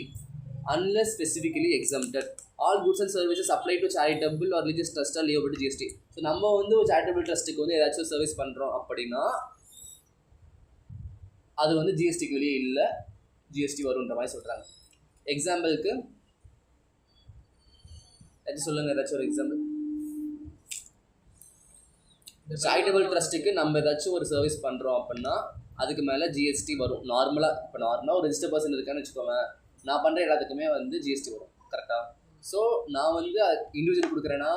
unless specifically exempted. All goods and services applied to charitable or religious trust are liable to GST. So நம்ம வந்து ஒரு charitable trustக்கு வந்து ஏதாச்சும் service பண்ணுறோம் அப்படின்னா அது வந்து ஜிஎஸ்டிக்கு வெளியே இல்லை, GST வரும்ன்ற மாதிரி சொல்கிறாங்க. எக்ஸாம்பிளுக்கு சொல்லுங்க, ஏதாச்சும் ஒரு எக்ஸாம்பிள். charitable trustக்கு நம்ம ஏதாச்சும் ஒரு சர்வீஸ் பண்ணுறோம் அப்படின்னா அதுக்கு மேலே GST வரும். நார்மலாக ஒரு ரெஜிஸ்டர் பர்சன் இருக்கான்னு வச்சுக்கோங்க, நான் பண்ணுற எல்லாத்துக்குமே வந்து GST வரும். கரெக்டாக? ஸோ நான் வந்து இண்டிவிஜுவல் கொடுக்குறேன்னா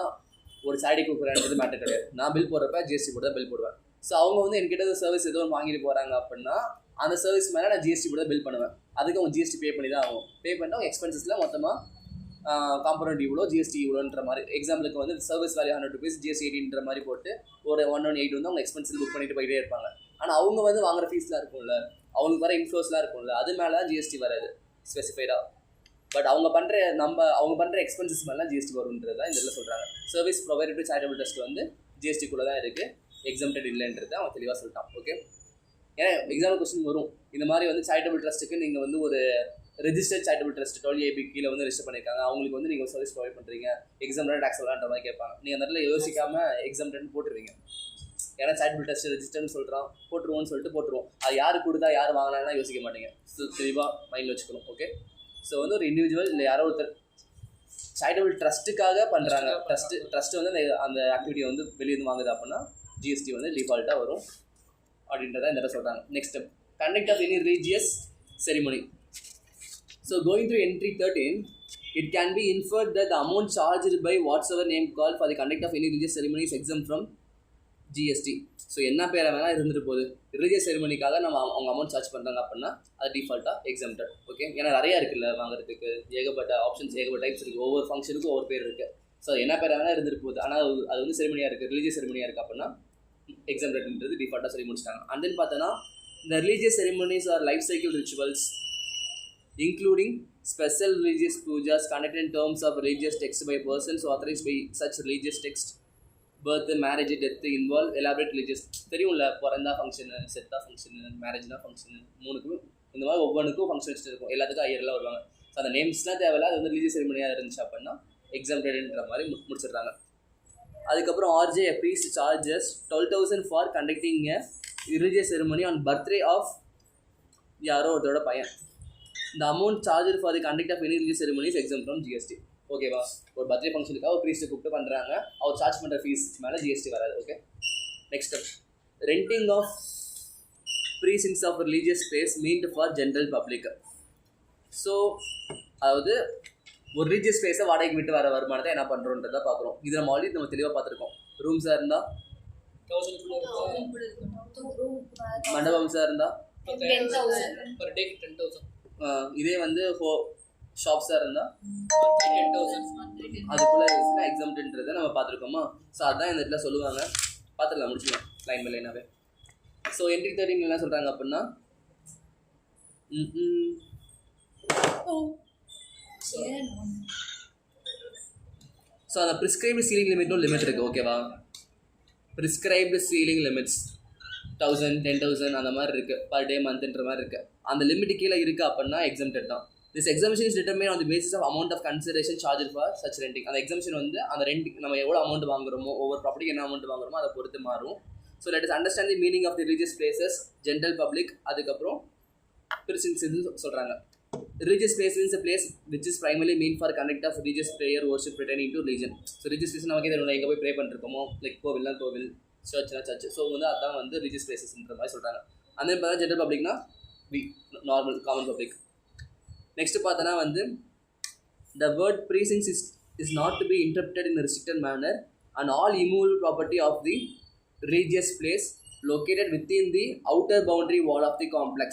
ஒரு சேரிட்டி கொடுக்குறேன்றது மேட்டர் கிடையாது. நான் பில் போடுறப்ப GST போட்டு தான் பில் போடுவேன். ஸோ அவங்க வந்து என்கிட்ட சர்வீஸ் ஏதோ ஒன்று வாங்கிட்டு போகிறாங்க அப்படின்னா அந்த சர்வீஸ் மேலே நான் GST போட்டு தான் பில் பண்ணுவேன். அதுக்கு அவங்க GST பே பண்ணி தான் ஆகும். பே பண்ணிட்டு அவங்க எக்ஸ்பென்சஸில் மொத்தமாக காம்பனண்ட் இவ்வளோ, GST இவ்வளோன்ற மாதிரி. எக்ஸாம்பிளுக்கு வந்து சர்வீஸ் வேல்யூ 100 rupees, GST 18ன்ற மாதிரி போட்டு ஒரு 118 வந்து அவங்க எக்ஸ்பென்சில் புக் பண்ணிட்டு போயிட்டே இருப்பாங்க. ஆனால் அவங்க வந்து வாங்குற ஃபீஸ்லாம் இருக்கும்ல, அவங்களுக்கு வர இன்ஃப்ளோஸ்லாம் இருக்கும்ல, அது மேலே GST வராது ஸ்பெசிஃபைடாக. பட் அவங்க பண்ணுற எக்ஸ்பென்சஸ் மேலாம் GST வரும்ன்றது தான் இதில் சொல்கிறாங்க. Service provided to charitable trust வந்து GSTக்குள்ளே தான் இருக்குது, எக்ஸம்டட் இல்லைன்றது அவன் தெளிவாக சொல்லிட்டான். ஓகே, ஏன்னா எக்ஸாம்பிள் கொஸ்டின் வரும் இந்த மாதிரி வந்து charitable trustக்கு நீங்கள் வந்து ஒரு ரெஜிஸ்டர்ட் charitable trust 12AB கீழே வந்து ரெஜிஸ்டர் பண்ணியிருக்காங்க, அவங்களுக்கு வந்து நீங்கள் சர்வீஸ் ப்ரொவைட் பண்ணுறீங்க, எக்ஸம்டட் டாக்ஸபிளான்ற மாதிரி கேட்பாங்க. நீங்கள் அந்த இடத்துல யோசிக்காமல் எக்ஸம்டட்னு போட்டுருவீங்க. ஏன்னா charitable trust ரெஜிஸ்டர்னு சொல்கிறான், போட்டுருவோன்னு சொல்லிட்டு போட்டுருவோம். அது யார் கொடுத்தா யார் வாங்கினாலாம் யோசிக்க மாட்டீங்க. ஸோ தெளிவாக மைண்டில் வச்சுக்கணும். ஓகே, ஸோ வந்து ஒரு இண்டிவிஜுவல் இல்லை யாரோ ஒருத்தர் charitable trustக்காக பண்ணுறாங்க, ட்ரஸ்ட் வந்து அந்த ஆக்டிவிட்டியை வந்து வெளியிருந்து வாங்குது அப்படின்னா GST வந்து டிஃபால்ட்டாக வரும் அப்படின்றத இந்த இடத்துல சொல்கிறாங்க. Next, conduct of any religious ceremony. So going to entry 13, it can be inferred that the amount charged by whatsoever name called for the conduct of any religious ceremony is exempt from GST. So என்ன பேரை வேணால் இருந்துட்டு போகுது, religious செரிமனிக்காக நம்ம அவங்க amount charge பண்ணுறாங்க அப்படின்னா அது டிஃபால்ட்டாக எக்ஸம்டட். ஓகே, ஏன்னா நிறையா இருக்குல்ல வாங்குறதுக்கு, ஏகப்பட்ட ஆப்ஷன்ஸ், ஏகப்பட்ட டைப்ஸ் இருக்குது, ஒவ்வொரு ஃபங்க்ஷனுக்கும் ஒவ்வொரு பேர் இருக்குது. ஸோ என்ன பேரை வேணால் இருந்துட்டு போகுது, ஆனால் அது வந்து செரிமனியாக இருக்குது, ரிலீஜியஸ் செரிமனியாக இருக்குது அப்படின்னா எக்ஸம்டட்ன்றது டிஃபால்ட்டாக சொல்லி முடிச்சிட்டாங்க. அண்ட் தென் பார்த்தோன்னா இந்த religious ceremonies R life cycle rituals including special religious pujas conducted in terms of religious text by persons authorized by such religious text. Birth, marriage, death involve elaborate religious. தெரியும்ல, பிறந்தா function, செத்தா function, மேரேஜ்னா function, மூணுக்கும் இந்த மாதிரி ஒவ்வொன்றுக்கும் function வச்சுட்டு இருக்கும். எல்லாத்துக்கும் ஐயர்லாம் வருவாங்க. ஸோ அந்த நேம்ஸ்லாம் தேவையில்ல, அது வந்து ரிலீஜியஸ் செரிமனியாக இருந்துச்சு அப்படின்னா எக்ஸம்டட்ன்ற மாதிரி முடிச்சிடுறாங்க. அதுக்கப்புறம் RJ a priest charges 12,000 for conducting a religious ceremony on birthday of யாரோ ஒருத்தரோட பையன். The amount charged for the conduct of any religious ceremony is exempt from GST. ஓகேவா? ஒரு பர்த்டே ஃபங்க்ஷனுக்காக ஒரு ப்ரீஸ்ட்டை கூப்பிட்டு பண்ணுறாங்க, அவர் சார்ஜ் பண்ணுற ஃபீஸ் மேலே GST வராது. Okay, next, renting of precincts of religious space meant for general public. ஸோ அதாவது ஒரு ரிலீஜியஸ் ஸ்பேஸை வாடகைக்கு விட்டு வர வருமானத்தை என்ன பண்ணுறோன்றதை பார்க்குறோம். இது நம்ம ஆல்ரெடி நம்ம தெளிவாக பார்த்துருக்கோம். ரூம்ஸாக இருந்தால் 1000, மண்டபம்ஸாக இருந்தால் 10,000. இதே வந்து ஷாப்ஸாக இருந்தால் 10,000 அதுக்குள்ளே எக்ஸம்ட்ன்றதை நம்ம பார்த்துருக்கோமா. ஸோ அதுதான் இந்த இடத்துல சொல்லுவாங்க. பார்த்துடலாம், முடிச்சுக்கலாம் லைன் பை லைனாகவே. ஸோ என்ட்ரி 13 என்ன சொல்கிறாங்க அப்படின்னா, ஸோ அந்த ப்ரிஸ்கிரைப்டு சீலிங் லிமிட்டும் லிமிட் இருக்குது. ஓகேவா, ப்ரிஸ்கிரைப்டு சீலிங் லிமிட்ஸ் 1000 10,000 அந்த மாதிரி இருக்குது, பர் டே மந்த்ன்ற மாதிரி இருக்குது. அந்த லிமிட் கீழே இருக்குது அப்படின்னா எக்ஸம்டட் தான். This exemption is determine on the basis of amount of consideration charge for such renting. அந்த எக்ஸம்ஷன் வந்து அந்த ரெண்ட் நம்ம எவ்வளோ அமௌண்ட் வாங்குறோமோ, ஒவ்வொரு ப்ராப்பர்ட்டிக்கு என்ன அமௌண்ட் வாங்குறோமோ அதை பொறுத்து மாறும். So let is understand the meaning of the religious places, general public, அதுக்கப்புறம் பிரிசின்ஸ் சொல்கிறாங்க. Religious place is a place which is primarily meant for conduct of religious prayer, worship pertaining to religion. So religious place நமக்கு தெரியும், எங்கே போய் pray பண்ணிருக்கோமோ, like கோவில்னா கோவில், சர்ச்னா search. So வந்து அதான் வந்து ரிலீஜியஸ் பிளேசஸ்ன்ற மாதிரி சொல்கிறாங்க. அந்த மாதிரி ஜென்ரல் பப்ளிக்னா நார்மல் காமன் பப்ளிக். நெக்ஸ்ட் பார்த்தோன்னா வந்து the word precincts is not to be interpreted in a restricted manner and all immovable property of the religious place located within the outer boundary wall of the complex.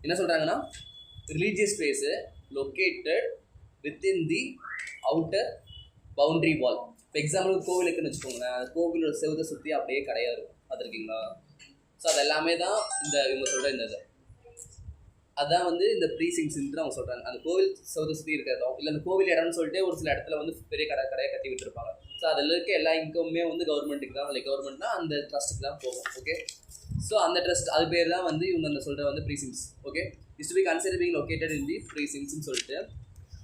என்ன சொல்கிறாங்கன்னா, religious place located within the outer boundary wall. இப்போ example கோவிலுக்குன்னு வச்சுக்கோங்களேன், அந்த கோவிலோட செவத்தை சுற்றி அப்படியே கிடையாது, பார்த்துருக்கீங்களா? ஸோ அது எல்லாமே தான் இந்த இவங்க சொல்கிற இந்த இது அதான் வந்து இந்த ப்ரீசிங்ஸ்ன்ட்டு அவங்க சொல்கிறாங்க. அந்த கோவில் செவத்தை சுற்றி இருக்கிறதோ இல்லை அந்த கோவில் இடம்னு சொல்லிட்டு ஒரு சில இடத்துல வந்து பெரிய கடையை கட்டி விட்டுருப்பாங்க. ஸோ அதில் இருக்க எல்லா இன்கமுமே வந்து கவர்மெண்ட்டுக்கு தான், லைக் கவர்மெண்ட்னா அந்த ட்ரஸ்ட்டுக்கு தான் போகும். ஓகே, ஸோ அந்த ட்ரஸ்ட் அது பேர் தான் வந்து இவங்க அந்த சொல்கிற வந்து preachings. Okay, is to be considered being located in the precincts ன்னு சொல்லிட்டு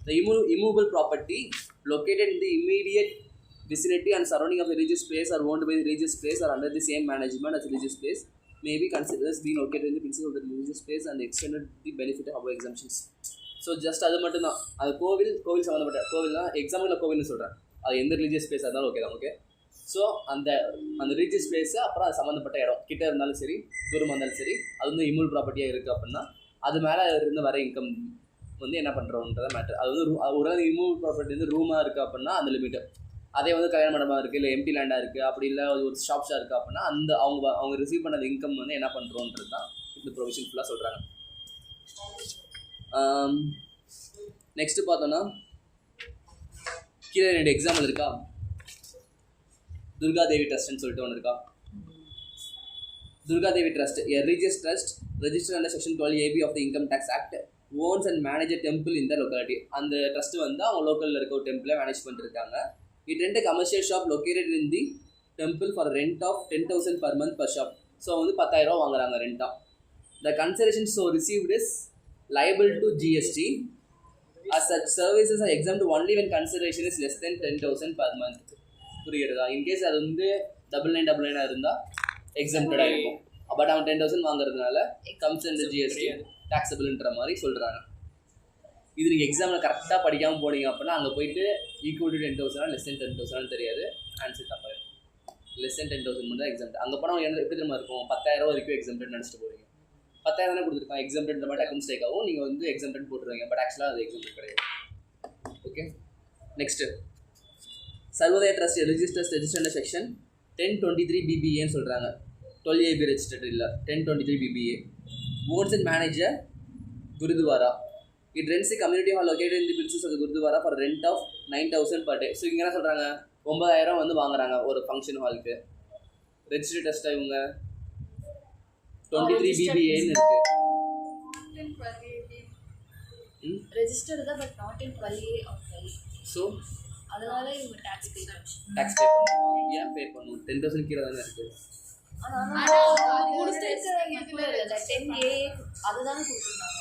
the immovable property located in the immediate vicinity and surrounding of the religious place or owned by the religious place or under the same management as the religious place may be considered as being located in the principle of the religious place and extended the benefit of our exemptions. So just அது மட்டும் தான். அது கோவில் சம்மந்தப்பட்ட கோவில்னா example கோவில்னு சொல்கிறேன், அது எந்த ரிலீஜியஸ் பிளேஸாக இருந்தாலும் ஓகே தான். ஓகே, ஸோ அந்த ரிலீஜியஸ் பிளேஸு அப்புறம் அது சம்மந்தப்பட்ட இடம் கிட்டே இருந்தாலும் சரி, தூரமாக இருந்தாலும் சரி, அது வந்து இம்யூல் ப்ராப்பர்ட்டியாக இருக்குது அப்படின்னா அது மேலே இருந்து வர இன்கம் வந்து என்ன பண்ணுறோன்றதான் மேட்டர். அது வந்து ஒரு இமூவ் ப்ராப்பர்ட்டி வந்து ரூமாக இருக்குது அப்படின்னா அந்த லிமிட்டு. அதே வந்து கல்யாண மண்டபமாக இருக்குது, இல்லை எம்டி லேண்டாக இருக்குது, அப்படி இல்லை ஒரு ஷாப்ஸாக இருக்குது அப்படின்னா அந்த அவங்க ரிசீவ் பண்ண இன்கம் வந்து என்ன பண்ணுறோன்றது தான் இந்த ப்ரொவிஷன் ஃபுல்லாக சொல்கிறாங்க. நெக்ஸ்ட்டு பார்த்தோன்னா கீழே 2 எக்ஸாம்பிள் இருக்கா. துர்கா தேவி ட்ரஸ்ட்னு சொல்லிட்டு ஒன்று இருக்கா. Durga Devi Trust, a religious trust registered under Section 12AB of the Income Tax Act, owns and manages a temple in the locality. அந்த ட்ரஸ்ட் வந்து அவங்க லோக்கலில் இருக்க ஒரு டெம்பிளை மேனேஜ் பண்ணிருக்காங்க. It rent a commercial shop located in the temple for rent of 10,000 per month per shop. So வந்து 10,000 வாங்குறாங்க ரெண்டாக. The consideration so received is liable to GST. As such services are exempt only when consideration is less than 10,000 per month. புரியுறதா? In case அது வந்து 9999 இருந்தால் எக்ஸம்ப்டடாக இருக்கும். But அவன் 10,000 வாங்குறதுனால கம்ஸ் இந்த ஜிஎஸ்டி டாக்ஸபிள்ன்ற மாதிரி சொல்கிறாங்க. இது நீங்கள் எக்ஸாமில் கரெக்டாக படிக்காமல் போனீங்க அப்படின்னா அங்கே போயிட்டு ஈக்குவல் டு 10,000 லெஸ் தென் 10,000 தெரியாது, ஆன்சர் தப்பாக இருக்கும். லெஸ் தென் 10,000 மட்டும் தான் எக்ஸாம்ட். அங்கே போனால் என்ன எப்படி தெரியுமா இருக்கும், 10,000 வரைக்கும் எக்ஸாம்ட் நினச்சிட்டு போகிறீங்க. 10,000 தானே கொடுத்துருக்கான் எக்ஸாம்ட்ன்ற மாதிரி டக்கு மிஸ்டேக் ஆகும், நீங்கள் வந்து எக்ஸாம்ட் போட்டுருவீங்க. பட் ஆக்சுவலாக அது எக்ஸாம்ட் கிடையாது. Okay, next Sarvodaya trust registered section 1023 BBAன்னு சொல்கிறாங்க. 12AB ரெஜிஸ்டர்ட் இல்லை, 1023 BBA. Owns and manager Gurudwara. It rents a community hall located in the premises of the Gurudwara for rent of 9,000 per day. So இங்கே என்ன சொல்கிறாங்க, 9,000 வந்து வாங்குறாங்க ஒரு function ஹாலுக்கு. Registered ட்ரஸ்ட்டாக இவங்க 23 BBAன்னு இருக்குது. ரெஜிஸ்டர்ட் தான், but not in 12A of 12. So அதனால இவங்க டாக்ஸ் பே பண்ணணும். ஏன் பே பண்ணணும்? 10,000 கீழே தானே இருக்குது. அதுதானே கொடுத்துருந்தாங்க.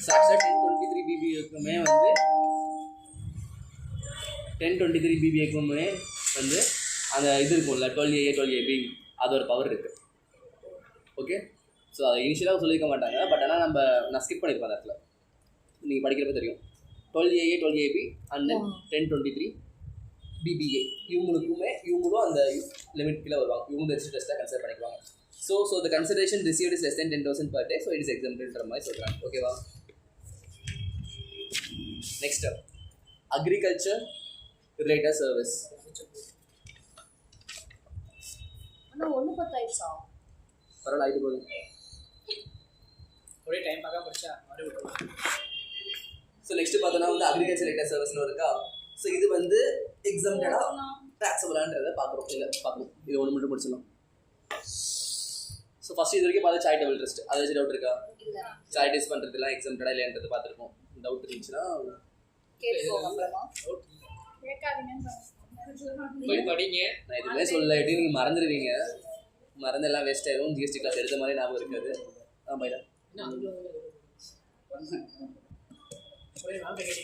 ஸோ ஆக்சுவலாக 1023 BBAக்குமே வந்து 1023 BBAக்குமே வந்து அந்த இது இருக்கும்ல 12A 12AB அது ஒரு பவர் இருக்குது. ஓகே, ஸோ அதை இனிஷியலாக சொல்லியிருக்க மாட்டாங்க. பட் ஆனால் நான் ஸ்கிப் பண்ணியிருப்பேன் அந்த இடத்துல, நீங்கள் படிக்கிறப்ப தெரியும். 12A 12AB and then 1023 BBA இவங்களும் அந்த லிமிட் கீழே வருவாங்க. இவங்க ரெஜிஸ்டர்ட் ட்ரஸ்ட்டாக கன்சிடர் பண்ணிக்குவாங்க. So the consideration received is less than 10,000 per day, so it is exemptன்ற மாதிரி சொல்கிறாங்க. ஓகேவா? Next agriculture related service. ஆனால் 1:10 ஆயிடுச்சா? பரவாயில்ல, ஆகிட்டு போகுது. ஒரே டைம் பார்க்க படிச்சா மறுபடியும். ஸோ நெக்ஸ்ட் பார்த்தோன்னா வந்து அக்ரிகல்ச்சர் ரிலேட்டட் சர்வீஸ்னு இருக்கா. ஸோ இது வந்து எக்ஸம்டடாக டாக்ஸபிளான்றதை பார்க்கணும். இது ஒன்று மட்டும் முடிச்சிடலாம். ஸோ ஃபஸ்ட் இது வரைக்கும் பார்த்து சாரிட்டபிள் ட்ரஸ்ட், அதை வச்சு டவுட் இருக்கா? சாரிட்டிஸ் பண்ணுறதுலாம் எக்ஸாம்டடாக இல்லைன்றது பார்த்துருக்கோம். டவுட் இருந்துச்சுன்னா போய் படிங்க. நான் எதுவுமே சொல்ல, எப்படி நீங்கள் மறந்துடுவீங்க. மறந்தெல்லாம் வேஸ்ட் ஆயிடும். ஜிஎஸ்டி கிளாஸ் எடுத்த மாதிரி ஞாபகம் இருக்காது. பையா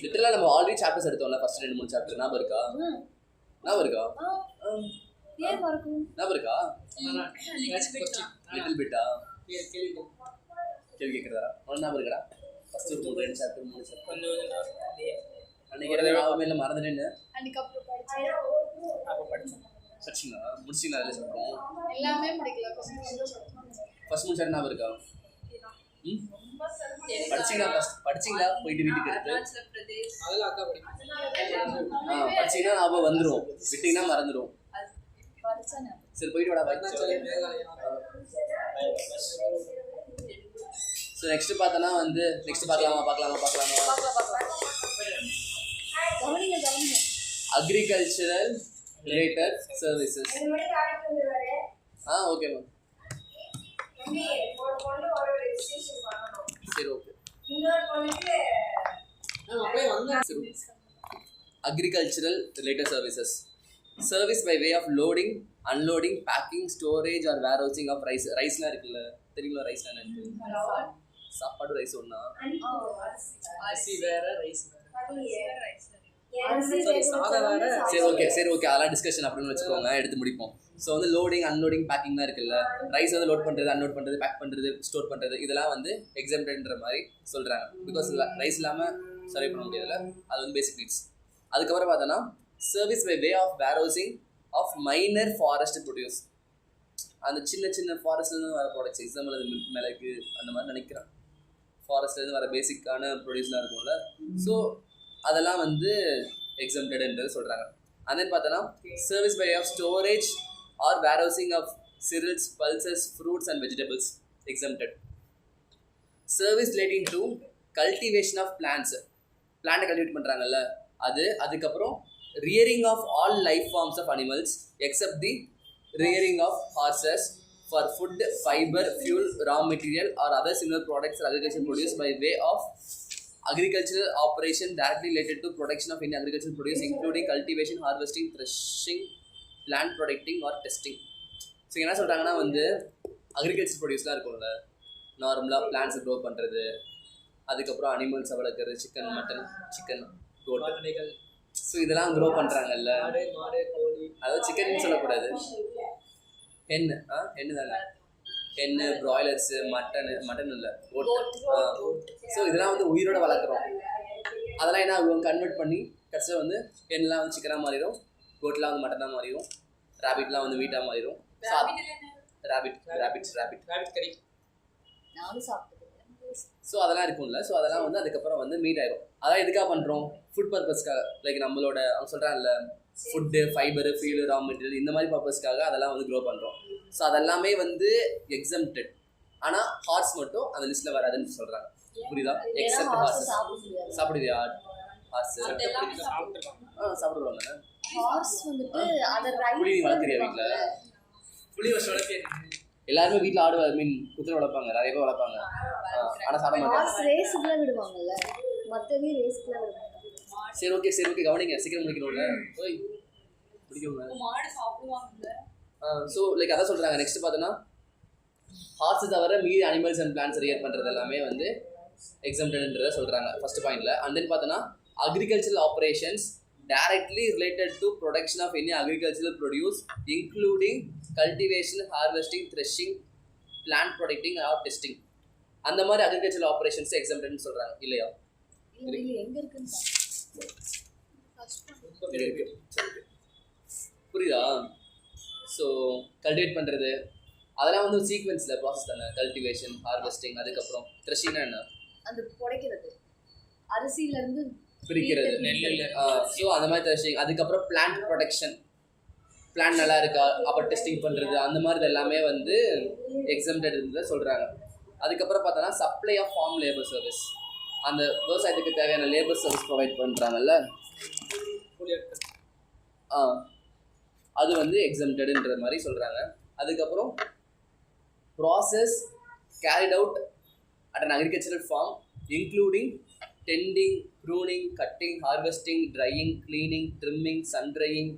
லிட்டரலாக நம்ம ஆல்ரெடி சாப்டர்ஸ் எடுத்தோம்ல, ஃபர்ஸ்ட் 2-3 சாப்டர் ஞாபகம் இருக்கா? ஞாபகம் இருக்கா? ஞாபகம் இருக்கா? லிட்டில் பிட்டா கேள்வி கேட்குறதா? ஒன்று ஞாபகம் இருக்கடா? ஃபர்ஸ்ட் 2 சாப்டர் 3 சாப்டர் அன்னைக்கு ஞாபகமே இல்லை, மறந்துட்டேன்னு. படிச்சிங்களா? முடிச்சிங்களா? அதில் சொல்கிறோம் எல்லாமே படிக்கல. ஃபர்ஸ்ட் 3 சாப்டர் ஞாபகம் இருக்கா? படிச்சிங்களா? போயிட்டு வீட்டுக்கு எடுத்து படிச்சிங்கன்னா ஞாபகம் வந்துடும், விட்டிங்கன்னா மறந்துடும். சரி போயிட்டு வாடா. ஸோ நெக்ஸ்ட் பார்த்தோன்னா வந்து நெக்ஸ்ட் பார்க்கலாமா? Agricultural related services. Okay ma'am. சரி okay. Agricultural related services. Service by way of loading, unloading, packing, storage or warehousing of rice. ரைஸ்லாம் இருக்குல்ல, தெரியுங்களா? ரைஸ்லாம் என்னன்னு? சாப்பாடு ரைஸ் ஒன்றா? அரிசி வேற, ரைஸ் சரி ஓகே அதெல்லாம் டிஸ்கஷன் அப்படின்னு வச்சுக்கோங்க, எடுத்து முடிப்போம். ஸோ வந்து லோடிங், அன்லோடிங், பேக்கிங் தான் இருக்குல்ல. ரைஸ் வந்து லோட் பண்ணுறது, அன்லோட் பண்ணுறது, பேக் பண்ணுறது, ஸ்டோர் பண்ணுறது, இதெல்லாம் வந்து எக்ஸாம்டட்ன்ற மாதிரி சொல்கிறாங்க. பிகாஸ் ரைஸ் இல்லாமல் சர்வை பண்ண முடியாதுல்ல, அது வந்து பேசிக் நீட்ஸ். அதுக்கப்புறம் பார்த்தோன்னா service by way of warehousing of minor forest produce. அந்த சின்ன ஃபாரஸ்ட்லேருந்து வர ப்ராடக்ட்ஸ், எக்ஸாம்பிள் அது மிளகு அந்த மாதிரி நினைக்கிறேன். ஃபாரஸ்ட்லேருந்து வர பேசிக்கான ப்ரொடியூஸ்லாம் இருக்கும்ல, ஸோ அதெல்லாம் வந்து எக்ஸாம்டட்ன்றது சொல்கிறாங்க. and then பார்த்தோன்னா service by of storage or warehousing of cereals, pulses, fruits and vegetables exempted. Service relating to cultivation of plants, plant cultivate பண்ணுறாங்கல்ல அது. அதுக்கப்புறம் rearing of all life forms of animals except the rearing of horses for food, fiber, fuel, raw material or other similar products or agricultural produce by way of agricultural operation directly related to production of any agricultural produce including cultivation, harvesting, threshing, plant protecting or testing. So என்ன சொல்கிறாங்கன்னா வந்து agriculture ப்ரொடியூஸ்லாம் இருக்கும்ல, நார்மலாக பிளான்ஸை grow பண்ணுறது, அதுக்கப்புறம் அனிமல்ஸை வளர்க்குறது, chicken, mutton, code, so இதெல்லாம் grow பண்ணுறாங்கல்ல. அதாவது சிக்கன் சொல்லக்கூடாது, ஹென்னு தானே, ஹென்னு, ப்ராய்லர்ஸு, மட்டன் இல்லை, கோட். ஸோ இதெல்லாம் வந்து உயிரோட வளர்க்குறோம். அதெல்லாம் என்ன ஆகும், கன்வெர்ட் பண்ணி கடைசியில் வந்து ஹென்லாம் வந்து சிக்கனாக மாறிடும், கோட்லாம் வந்து மட்டனாக மாறிடும், ரேபிட்லாம் வந்து வீட்டாக மாறிடும். ரேபிட் கறி. ஸோ அதெல்லாம் இருக்கும்ல, ஸோ அதெல்லாம் வந்து அதுக்கப்புறம் வந்து மீட் ஆயிடும். அதான் எதுக்காக பண்ணுறோம், ஃபுட் பர்பஸ்க்காக. லைக் நம்மளோட அவங்க சொல்கிறாங்கல்ல, food, fibre, fuel, raw material, இந்த மாதிரி பர்பஸ்க்காக அதெல்லாம் வந்து க்ரோ பண்ணுறோம். ஸோ அதெல்லாமே வந்து எக்ஸம்டட். ஆனால் ஹார்ஸ் மட்டும் அந்த லிஸ்ட்டில் வராதுன்னு சொல்கிறாங்க. புரியுதா? Except horse. சாப்பிடுவியா ஹார்ஸ்? சாப்பிடுவாங்க. புளி வளர்க்குறியா வீட்டில்? புளி வளர்த்து எல்லாருமே வீட்டில் ஆடு, ஐ மீன் குதிரை வளர்ப்பாங்க, நிறைய பேர் வளர்ப்பாங்க. ஆனால் சாப்பிட மாட்டாங்க. சரி ஓகே கவனிங்க, சீக்கிரம் முடிக்கணும்ல, போய் முடிக்கணும். ஸோ லைக் அதான் சொல்கிறாங்க. நெக்ஸ்ட் பார்த்தோன்னா ஹார்ஸ் தவிர மீதி அனிமல்ஸ் அண்ட் பிளான்ஸ் ரியர் பண்ணுறது எல்லாமே வந்து எக்ஸம்டட்ன்றதை சொல்கிறாங்க ஃபர்ஸ்ட் பாயிண்டில். அண்ட் தென் பார்த்தோன்னா agricultural operations directly related to production of any agricultural produce including cultivation, harvesting, threshing, plant protecting or testing. அந்த மாதிரி அக்ரிகல்ச்சரல் ஆப்ரேஷன்ஸ் எக்ஸம்டட்னு சொல்றாங்க இல்லையா? இருக்கு. புரியுதா? ஸோ கல்டிவேட் பண்ணுறது அதெல்லாம் வந்து சீக்வென்ஸில் ப்ராசஸ் தானே. கல்டிவேஷன், ஹார்வெஸ்டிங், அதுக்கப்புறம் த்ரெஷிங்னா என்ன, அந்த புடைக்கிறது, அரிசியிலேருந்து பிரிக்கிறது, நெல். ஸோ அந்த மாதிரி த்ரெஷிங். அதுக்கப்புறம் பிளான்ட் ப்ரொடெக்ஷன், பிளான் நல்லா இருக்கா அப்போ டெஸ்டிங் பண்ணுறது, அந்த மாதிரி எல்லாமே வந்து எக்ஸம்டட் சொல்கிறாங்க. அதுக்கப்புறம் பார்த்தோன்னா supply of farm labour service, அந்த விவசாயத்துக்கு தேவையான லேபர் சர்வீஸ் ப்ரொவைட் பண்ணுறாங்கல்ல. அது வந்து எக்ஸம்டடுன்ற மாதிரி சொல்கிறாங்க. அதுக்கப்புறம் process carried out at an agricultural farm including tending, pruning, cutting, harvesting, drying, cleaning, trimming, sun drying,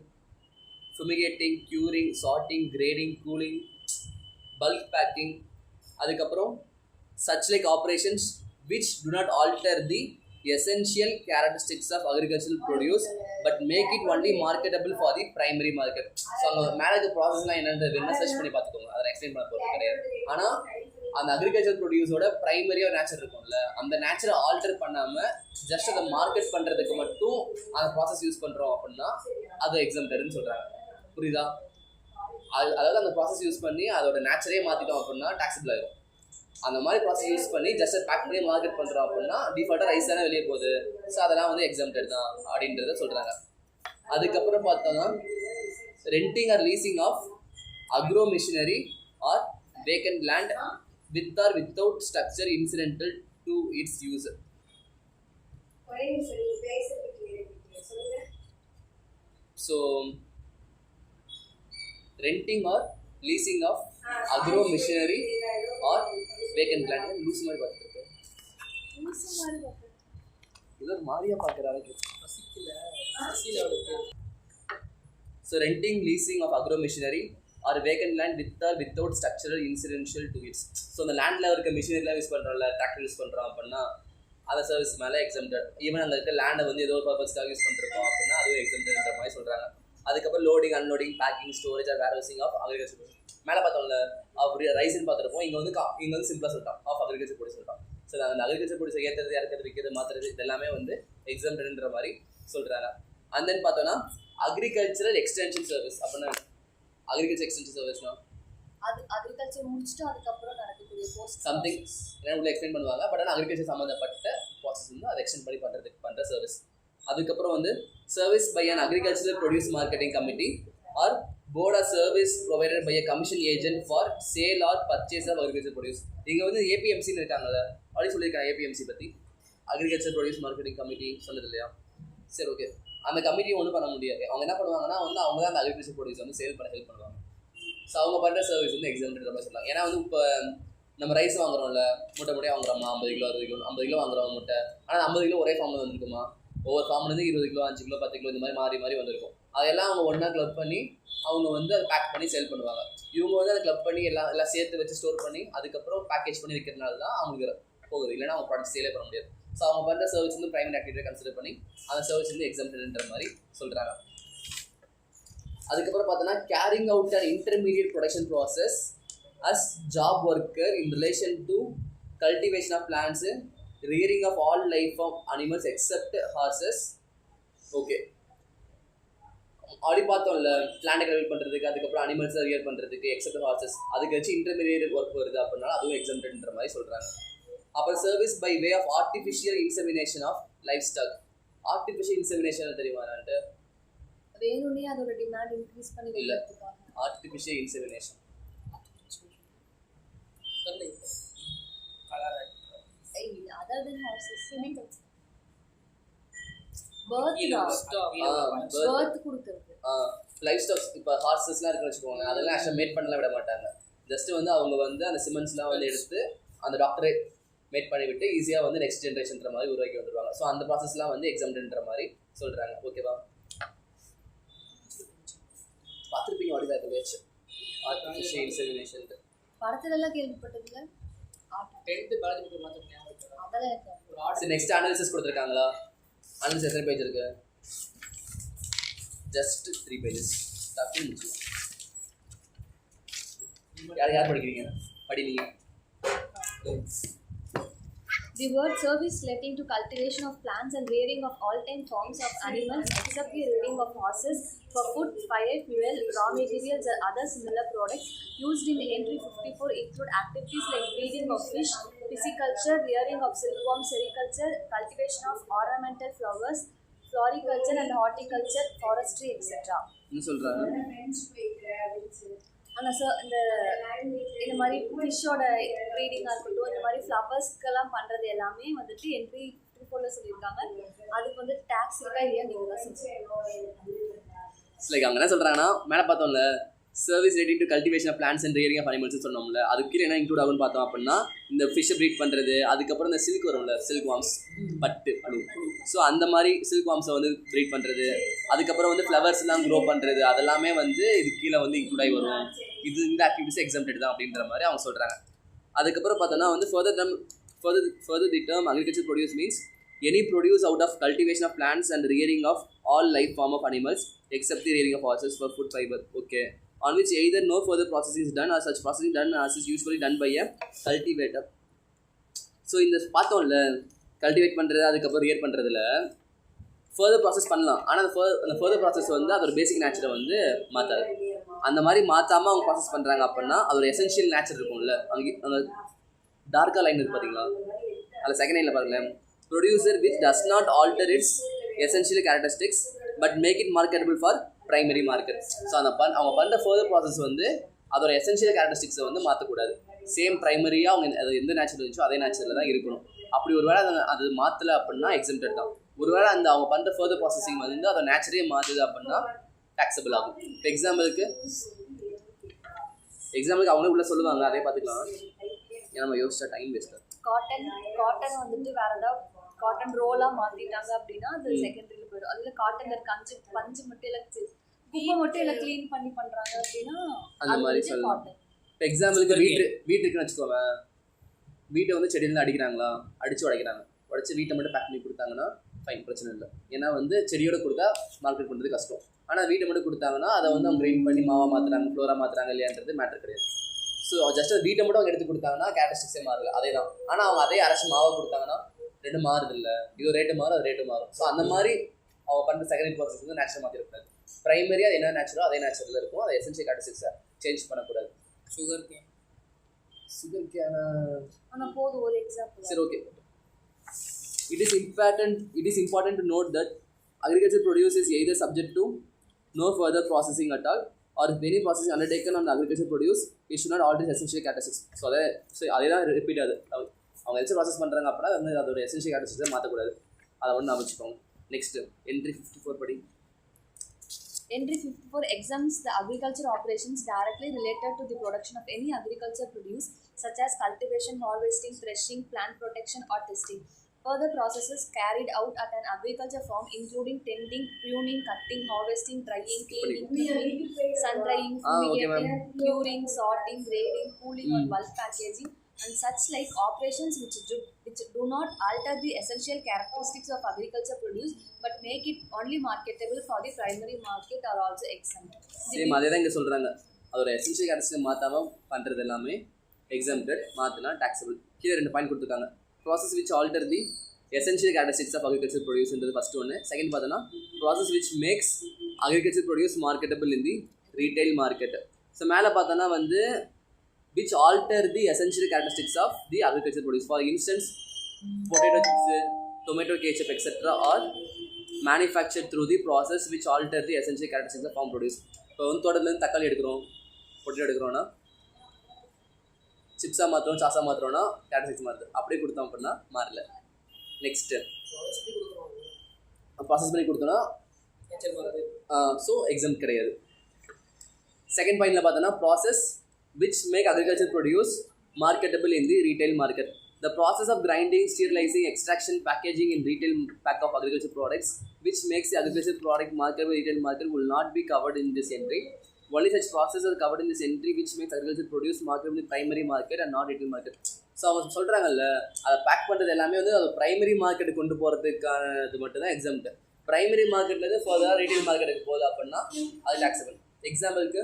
fumigating, curing, sorting, grading, cooling, bulk packing. அதுக்கப்புறம் such like operations which do not alter the essential characteristics of agricultural produce but make it only marketable for the primary market. So அங்கே மேலே ப்ராசஸ்லாம் என்னன்றது வேணா search பண்ணி பார்த்துக்கோங்க, அதை explain பண்ண போகிறது கிடையாது. ஆனால் அந்த அக்ரிகல்ச்சர் ப்ரொடியூஸோட ப்ரைமரியாக நேச்சர் இருக்கும்ல, அந்த நேச்சரை ஆல்டர் பண்ணாமல் ஜஸ்ட் அதை மார்க்கெட் பண்ணுறதுக்கு மட்டும் அந்த ப்ராசஸ் யூஸ் பண்ணுறோம் அப்படின்னா அது எக்ஸம்டடுன்னு சொல்கிறாங்க. புரியுதா? அதாவது அந்த ப்ராசஸ் யூஸ் பண்ணி அதோட நேச்சரே மாற்றிட்டோம் அப்படின்னா டாக்ஸபிள் ஆகிடும். அந்த மாதிரி ப்ராசஸ் யூஸ் பண்ணி ஜஸ்ட் பேக் பண்ணி மார்க்கெட் பண்ணுறோம் அப்படின்னா டிஃபால்ட்டாக ரைஸ் தானே வெளியே போகுது. ஸோ அதெல்லாம் வந்து எக்ஸம்டட் தான் அப்படின்றத சொல்கிறாங்க. அதுக்கப்புறம் பார்த்தோம்னா renting or leasing of agro machinery or vacant land with or without structure incidental to its use. So renting or leasing of agro machinery or vacant land. Loose மாதிரி பார்த்துருக்கு, இது ஒரு மாதிரியா பார்க்குறாங்க. So renting, leasing of agro machinery or vacant land with or without structural incidental to its. So அந்த லேண்டில் இருக்க மிஷினரிலாம் யூஸ் பண்ணுறோம்ல, டிராக்டர் யூஸ் பண்ணுறோம் அப்படின்னா அந்த சர்வீஸ் மேலே எக்ஸம்டட். ஈவன் அந்த இருக்க லேண்டை வந்து ஏதோ ஒரு பர்பஸ்க்காக யூஸ் பண்ணிருக்கோம் அப்படின்னா அதுவும் எக்ஸம்டட்ன்ற மாதிரி சொல்கிறாங்க. அதுக்கப்புறம் loading, unloading, packing, storage or warehousing of agriculture produce. மேலே பார்த்தோம்ல ரைஸ்ன்னு பார்த்துருப்போம், இங்கே வந்து சிம்பிளாக சொல்லிட்டான் ஆஃப் அக்ரிகல்ச்சர் ப்ரொடியூஸ் சொல்லிட்டான். ஸோ அந்த அக்ரிகல்ச்சர் ப்ரொடியூஸ் ஏற்றுறது, இறக்கிறது, விற்கிறது, மாற்றுறது இதெல்லாமே வந்து எக்ஸம்டட்ன்ற மாதிரி சொல்கிறாங்க. அண்ட் தென் பார்த்தோன்னா அக்ரிகல்ச்சரல் எக்ஸ்டென்ஷன் சர்வீஸ் அப்படின்னா அக்ரிகல்ச்சர் எக்ஸ்டென்ஷன் சர்வீஸ்னா அது அக்ரிகல்ச்சர் முடிச்சுட்டு அதுக்கப்புறம் நடக்கக்கூடிய போஸ்ட் சம்திங் உள்ள எக்ஸ்பிளைன் பண்ணுவாங்க. பட் ஆனால் அக்ரிகல்ச்சர் சம்மந்தப்பட்ட ப்ராசஸ் வந்து அதை எக்ஸ்டெண்ட் பண்ணி பண்ணுற சர்வீஸ். அதுக்கப்புறம் வந்து service by an agricultural produce marketing committee or board of service provided by a commission agent for sale or purchase of agriculture produce. இங்கே வந்து ஏபிஎம்சின்னு இருக்காங்கல்ல, அப்படி சொல்லியிருக்காங்க ஏபிஎம்சி பற்றி, அக்ரிகல்ச்சர் ப்ரொடியூஸ் மார்க்கெட்டிங் கமிட்டி சொன்னது இல்லையா? சரி, ஓகே. அந்த கமிட்டியை ஒன்றும் பண்ண முடியாது. அவங்க என்ன பண்ணுவாங்கன்னா வந்து அவங்க தான் அந்த அக்ரிகல்ச்சர் ப்ரொடியூஸ் வந்து சேல் பண்ண ஹெல்ப் பண்ணுவாங்க. ஸோ அவங்க பண்ணுற சர்வீஸ் வந்து எக்ஸாம்பிள் மாதிரி சொல்லலாம். ஏன்னா வந்து இப்போ நம்ம ரைஸ் வாங்குறோம்ல, மூட்டையாக வாங்குறோமா, 50 கிலோ 60 கிலோ 50 கிலோ வாங்குறோம் மூட்டை. ஆனால் 50 கிலோ ஒரே ஃபார்மில் வந்துருக்குமா? ஒவ்வொரு ஃபார்ம்லேருந்து 20 கிலோ 5 கிலோ 10 கிலோ இந்த மாதிரி மாறி வந்திருக்கும். அதெல்லாம் அவங்க ஒன்றா கிளப் பண்ணி அவங்க வந்து அதை பேக் பண்ணி சேல் பண்ணுவாங்க. இவங்க வந்து அதை கிளப் பண்ணி எல்லாம் சேர்த்து வச்சு ஸ்டோர் பண்ணி அதுக்கப்புறம் பேக்கேஜ் பண்ணி விற்கிறதுனால தான் அவங்களுக்கு போகுது. இல்லைன்னா அவங்க ப்ராடக்ட் சேலே பண்ண முடியாது. ஸோ அவங்க பண்ணுற சர்வீஸ் வந்து பிரைமரி ஆக்டிவிட்டியை கன்சிடர் பண்ணி அந்த சர்வீஸ் வந்து எக்ஸாம்பிள்ன்ற மாதிரி சொல்கிறாங்க. அதுக்கப்புறம் பார்த்தோன்னா carrying out an intermediate production process as job worker in relation to cultivation of plants, rearing of all life of animals except horses. Okay, ஆடி பார்த்தோம்ல, பிளான்ட் கல்டிவேட் பண்ணுறதுக்கு, அதுக்கப்புறம் அனிமல்ஸை ரியர் பண்ணுறதுக்கு எக்ஸப்ட் ஹார்சஸ், அதுக்கு வச்சு இன்டர்மீடியட் ஒர்க் வருது அப்படின்னா அதுவும் எக்ஸம்டட்ன்ற மாதிரி சொல்கிறாங்க. அப்புறம் service by way of artificial insemination of livestock. Artificial insemination தெரியுமான்ட்டு வேணும்னே அதோட டிமாண்ட் இன்க்ரீஸ் பண்ணி இல்லை, artificial insemination other than horses birth கொடுக்கிறது. லைஃப் ஸ்டாக்ஸ் இப்போ ஹார்சஸ்லாம் இருக்குன்னு வச்சுக்கோங்க, அதெல்லாம் ஆக்சுவலாக மேட் பண்ணலாம் விட மாட்டாங்க. ஜஸ்ட் வந்து அவங்க வந்து அந்த சிமெண்ட்ஸ்லாம் வந்து எடுத்து அந்த டாக்டரே மேட் பண்ணி விட்டு ஈஸியாக வந்து நெக்ஸ்ட் ஜென்ரேஷன்ற மாதிரி உருவாக்கி வந்துடுவாங்க. ஸோ அந்த ப்ராசஸ்லாம் வந்து எக்ஸாம்ன்ற மாதிரி சொல்கிறாங்க. ஓகேவா? பார்த்துருப்பீங்க வடிவாக வச்சு ஆர்டிஃபிஷியல் இன்செமினேஷன் படத்துலலாம் கேள்விப்பட்டதில்லை. 10th பயாலஜி மாத்திரம் ஞாபகம் இருக்கு. அதெல்லாம் நெக்ஸ்ட் அனாலிசிஸ் கொடுத்துருக்காங்களா? அனாலிசிஸ் எத்தனை பேஜ் இருக்கு? Just 3 pages. டக்குன்னு முடிச்சுக்கலாம். யார் படிக்கிறீங்க? படிங்க. The word service relating to cultivation of plants and rearing of all time forms of animals except the rearing of horses for food, fire, fuel, raw materials and other similar products used in entry 54 include activities like breeding of fish, pisciculture, rearing of silkworm, sericulture, cultivation of ornamental flowers, floriculture and horticulture, forestry, etc. என்ன சொல்றாங்க? ஆனால் sir இந்த மாதிரி ஃபிஷ்ஷோட ப்ரீடிங்காக இருக்கட்டும், இந்த மாதிரி ஃப்ளவர்ஸ்க்கெல்லாம் பண்ணுறது எல்லாமே வந்துட்டு என்ட்ரி 54 சொல்லியிருக்காங்க. அதுக்கு வந்து டேக்ஸ் இருக்கா இல்லையா நீங்கள் தான் சொல்லுங்கள். லைக் அவங்க என்ன சொல்கிறாங்கன்னா மேலே பார்த்தோம்ல service relating to cultivation of plants and rearing of animals சொன்னோம்ல அதுக்கு கீழே என்ன இன்க்ளூட் ஆகும்னு பார்த்தோம் அப்படின்னா இந்த ஃபிஷ்ஷை ப்ரீட் பண்ணுறது, அதுக்கப்புறம் இந்த சில்க் வரும்ல சில்க் வார்ம்ஸ் பட்டு புழு, ஸோ அந்த மாதிரி சில்க் வார்ம்ஸை வந்து ப்ரீட் பண்ணுறது, அதுக்கப்புறம் வந்து ஃப்ளவர்ஸ்லாம் க்ரோ பண்ணுறது, அதெல்லாமே வந்து இது கீழே வந்து இன்க்ளூட் ஆகி வரும். இது இந்த ஆக்டிவிட்டிஸ் எக்ஸம்ப்டட் தான் அப்படின்ற மாதிரி அவங்க சொல்கிறாங்க. அதுக்கப்புறம் பார்த்தோன்னா வந்து further the term agriculture produce means any produce out of cultivation of plants and rearing of all life form of animals except the rearing of horses for food fiber. Okay. On which either no further processing is done or such processing done as is usually done by a cultivator. So இந்த பார்த்தோம்ல cultivate பண்ணுறது அதுக்கப்புறம் rear பண்ணுறதுல further process பண்ணலாம். ஆனால் அந்த further process வந்து அதோட பேசிக் நேச்சரை வந்து மாற்றாது. அந்த மாதிரி மாற்றாமல் அவங்க ப்ராசஸ் பண்ணுறாங்க அப்படின்னா அதோட எசென்ஷியல் நேச்சர் இருக்கும்ல, அங்கே அந்த டார்க்காக லைன் இருக்குது பார்த்தீங்களா, அதில் செகண்ட் லைனில் பாருங்களேன், producer which does not alter its essential characteristics but make it marketable for primary market. So அவங்க பண்ணுற ஃபர்தர் ப்ராசஸ் வந்து அதோட எசென்ஷியல் கேரக்டரிஸ்டிக்ஸை வந்து மாற்றக்கூடாது. சேம் ப்ரைமரியாக அவங்க அது எந்த நேச்சர் இருந்துச்சோ அதே நேச்சரில் தான் இருக்கணும். அப்படி ஒரு வேளை அது மாற்றலை அப்படின்னா எக்ஸம்ப்டட் தான். ஒருவேளை அந்த அவங்க பண்ணுற ஃபர்தர் ப்ராசஸிங் வந்து அதை நேச்சரே மாற்றுது அப்படின்னா டாக்ஸபிள் ஆகும். இப்போ எக்ஸாம்பிளுக்கு அவங்களே உள்ள சொல்லுவாங்க, அதே பார்த்துக்கலாம். ஏன்னா நம்ம யோசிச்சா டைம் வேஸ்ட். காட்டன் வந்துட்டு வேற ஏதாவது காட்டன் ரோலாக மாற்றிட்டாங்க அப்படின்னா அது செகண்டரியில் போயிடும். அதில் காட்டனில் பஞ்சு மட்டும் இல்லை குப்பை மட்டும் இல்லை க்ளீன் பண்ணி பண்ணுறாங்க அப்படின்னா அந்த மாதிரி சொல்லலாம். இப்போ எக்ஸாம்பிளுக்கு வீட்டுக்குன்னு வச்சுக்கோங்க, வீட்டை வந்து செடியிலேருந்து அடிக்கிறாங்களா, உடைச்சு வீட்டை மட்டும் பேக் பண்ணி கொடுத்தாங்கன்னா ஃபைன், பிரச்சனை இல்லை. ஏன்னா வந்து செடியோட கொடுத்தா மார்க்கெட் பண்ணுறது கஷ்டம். ஆனால் வீட்டை மட்டும் கொடுத்தாங்கன்னா அதை வந்து அவங்க கிரைண்ட் பண்ணி மாவாக மாற்றுறாங்க, ஃப்ளோராக மாற்றுறாங்க இல்லையான்றது மேட்டர் கிடையாது. ஸோ ஜஸ்ட் வீட்டை மட்டும் அவங்க எடுத்து கொடுத்தாங்கன்னா கேரக்டரிஸ்டிக்ஸே மாறல, அதே தான். ஆனால் அவங்க அதே அரைச்சி மாவாக கொடுத்தாங்கன்னா ரெண்டு மாறுது இல்லை, இது ரேட்டு மாறும் அது ரேட்டு மாறும். ஸோ அந்த மாதிரி அவங்க பண்ணுற செகண்டரி ப்ராசஸ் வந்து நேச்சுரல் மாற்றிருக்கூடாது. ப்ரைமரியாக அது என்ன நேச்சுரலோ அதே நேச்சுரலில் இருக்கும். அதை எசென்ஷியல் கேரக்டரிஸ்டிக்ஸை சேஞ்ச் பண்ணக்கூடாது. சுகர் கேன் ஆனால் போதும் ஒரு எக்ஸாம்பிள். சரி, okay. It is important to note that agriculture produce is either subject to no further processing at all, or if any processing undertaken on the agriculture produce, it should not alter its essential characteristics. So அதே தான் repeat ஆகுது. அவங்க எச்சு process பண்ணுறாங்க அப்படின்னா வந்து அதோட essential கேரக்டரிஸ்டிக்ஸை மாற்றக்கூடாது. அதை ஒன்று அமைச்சுக்கோங்க. நெக்ஸ்ட்டு entry 54 படி. Entry 54 exempts the agriculture operations directly related to the production of any agriculture produce such as cultivation, harvesting, threshing, plant protection or testing. Further processes carried out at an agriculture farm including tending, pruning, cutting, harvesting, drying, cleaning, sun drying, fumigating, curing, sorting, grading, cooling or bulk packaging and such like operations which do not alter the essential characteristics of agriculture produce but make it only marketable for the primary market are also exempt. Same அதே தான் இங்கே சொல்கிறாங்க. அதோட essential characteristics மாற்றாமல் பண்ணுறது எல்லாமே exempted, மாற்றினா taxable. கீழே 2 பாயிண்ட் கொடுத்துருக்காங்க. Process which alter the essential characteristics of agriculture ப்ரொடியூஸ்ன்றது ஃபஸ்ட்டு ஒன்று. செகண்ட் பார்த்தோன்னா process which makes agriculture produce marketable in the retail market. So மேலே பார்த்தோன்னா வந்து which alter the essential characteristics of the agriculture produce. For instance, potato chips, tomato ketchup, etc. are manufactured through the process which alter the essential characteristics of farm produce. இப்போ வந்து தோட்டத்துலேருந்து தக்காளி எடுக்கிறோம், potato எடுக்கிறோன்னா சிப்ஸாக மாற்றுறோம், சாஸாக மாற்றுறோன்னா characteristics மாறுது. அப்படியே கொடுத்தோம் அப்படின்னா மாறல. Next process பண்ணி கொடுத்தோன்னா ஸோ எக்ஸாம் கிடையாது. செகண்ட் பாயிண்டில் பார்த்தோன்னா process which make agriculture produce marketable in the retail market. The process of grinding, sterilizing, extraction, packaging in retail pack of agriculture products which makes the agriculture product marketable in retail market will not be covered in this entry. Only such processes are covered in this entry which makes agriculture produce marketable in primary market and not retail market. So அவங்க சொல்கிறாங்கல்ல, அதை back பண்ணுறது எல்லாமே வந்து அது primary மார்க்கெட்டுக்கு கொண்டு போகிறதுக்கானது மட்டும் தான் எக்ஸாம்பிள். ப்ரைமரி மார்க்கெட்லேருந்து ஃபர்தராக ரீட்டைல் மார்க்கெட்டுக்கு போகுது அப்படின்னா அது டாக்ஸபிள். எக்ஸாம்பிளுக்கு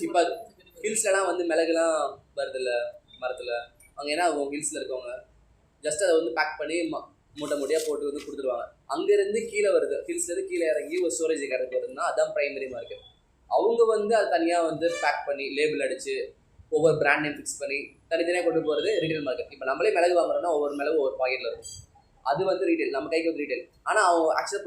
இப்போ ஹில்ஸ்லாம் வந்து மிளகுலாம் வருதில்ல மரத்தில், அங்கே என்ன ஆகும், ஹில்ஸில் இருக்கவங்க ஜஸ்ட் அதை வந்து பேக் பண்ணி மூட்டையாக போட்டு வந்து கொடுத்துருவாங்க. அங்கேருந்து கீழே வருது, ஹில்ஸ்லேருந்து கீழே இறங்கி ஒரு ஸ்டோரேஜ் கடைக்கு வருதுன்னா அதுதான் ப்ரைமரி மார்க்கெட். அவங்க வந்து அது தனியாக வந்து பேக் பண்ணி லேபிள் அடித்து ஒவ்வொரு பிராண்ட் நேம் ஃபிக்ஸ் பண்ணி தனித்தனியாக கொண்டு போகிறது ரீட்டைல் மார்க்கெட். இப்போ நம்மளே மிளகு வாங்குறோம்னா ஒவ்வொரு மிளகு ஒவ்வொரு பாக்கெட்டில் இருக்கும், அது வந்து ரீட்டைல், நம்ம கைக்கு வந்து ரீட்டைல். ஆனால் அவங்க ஆக்சுவலாக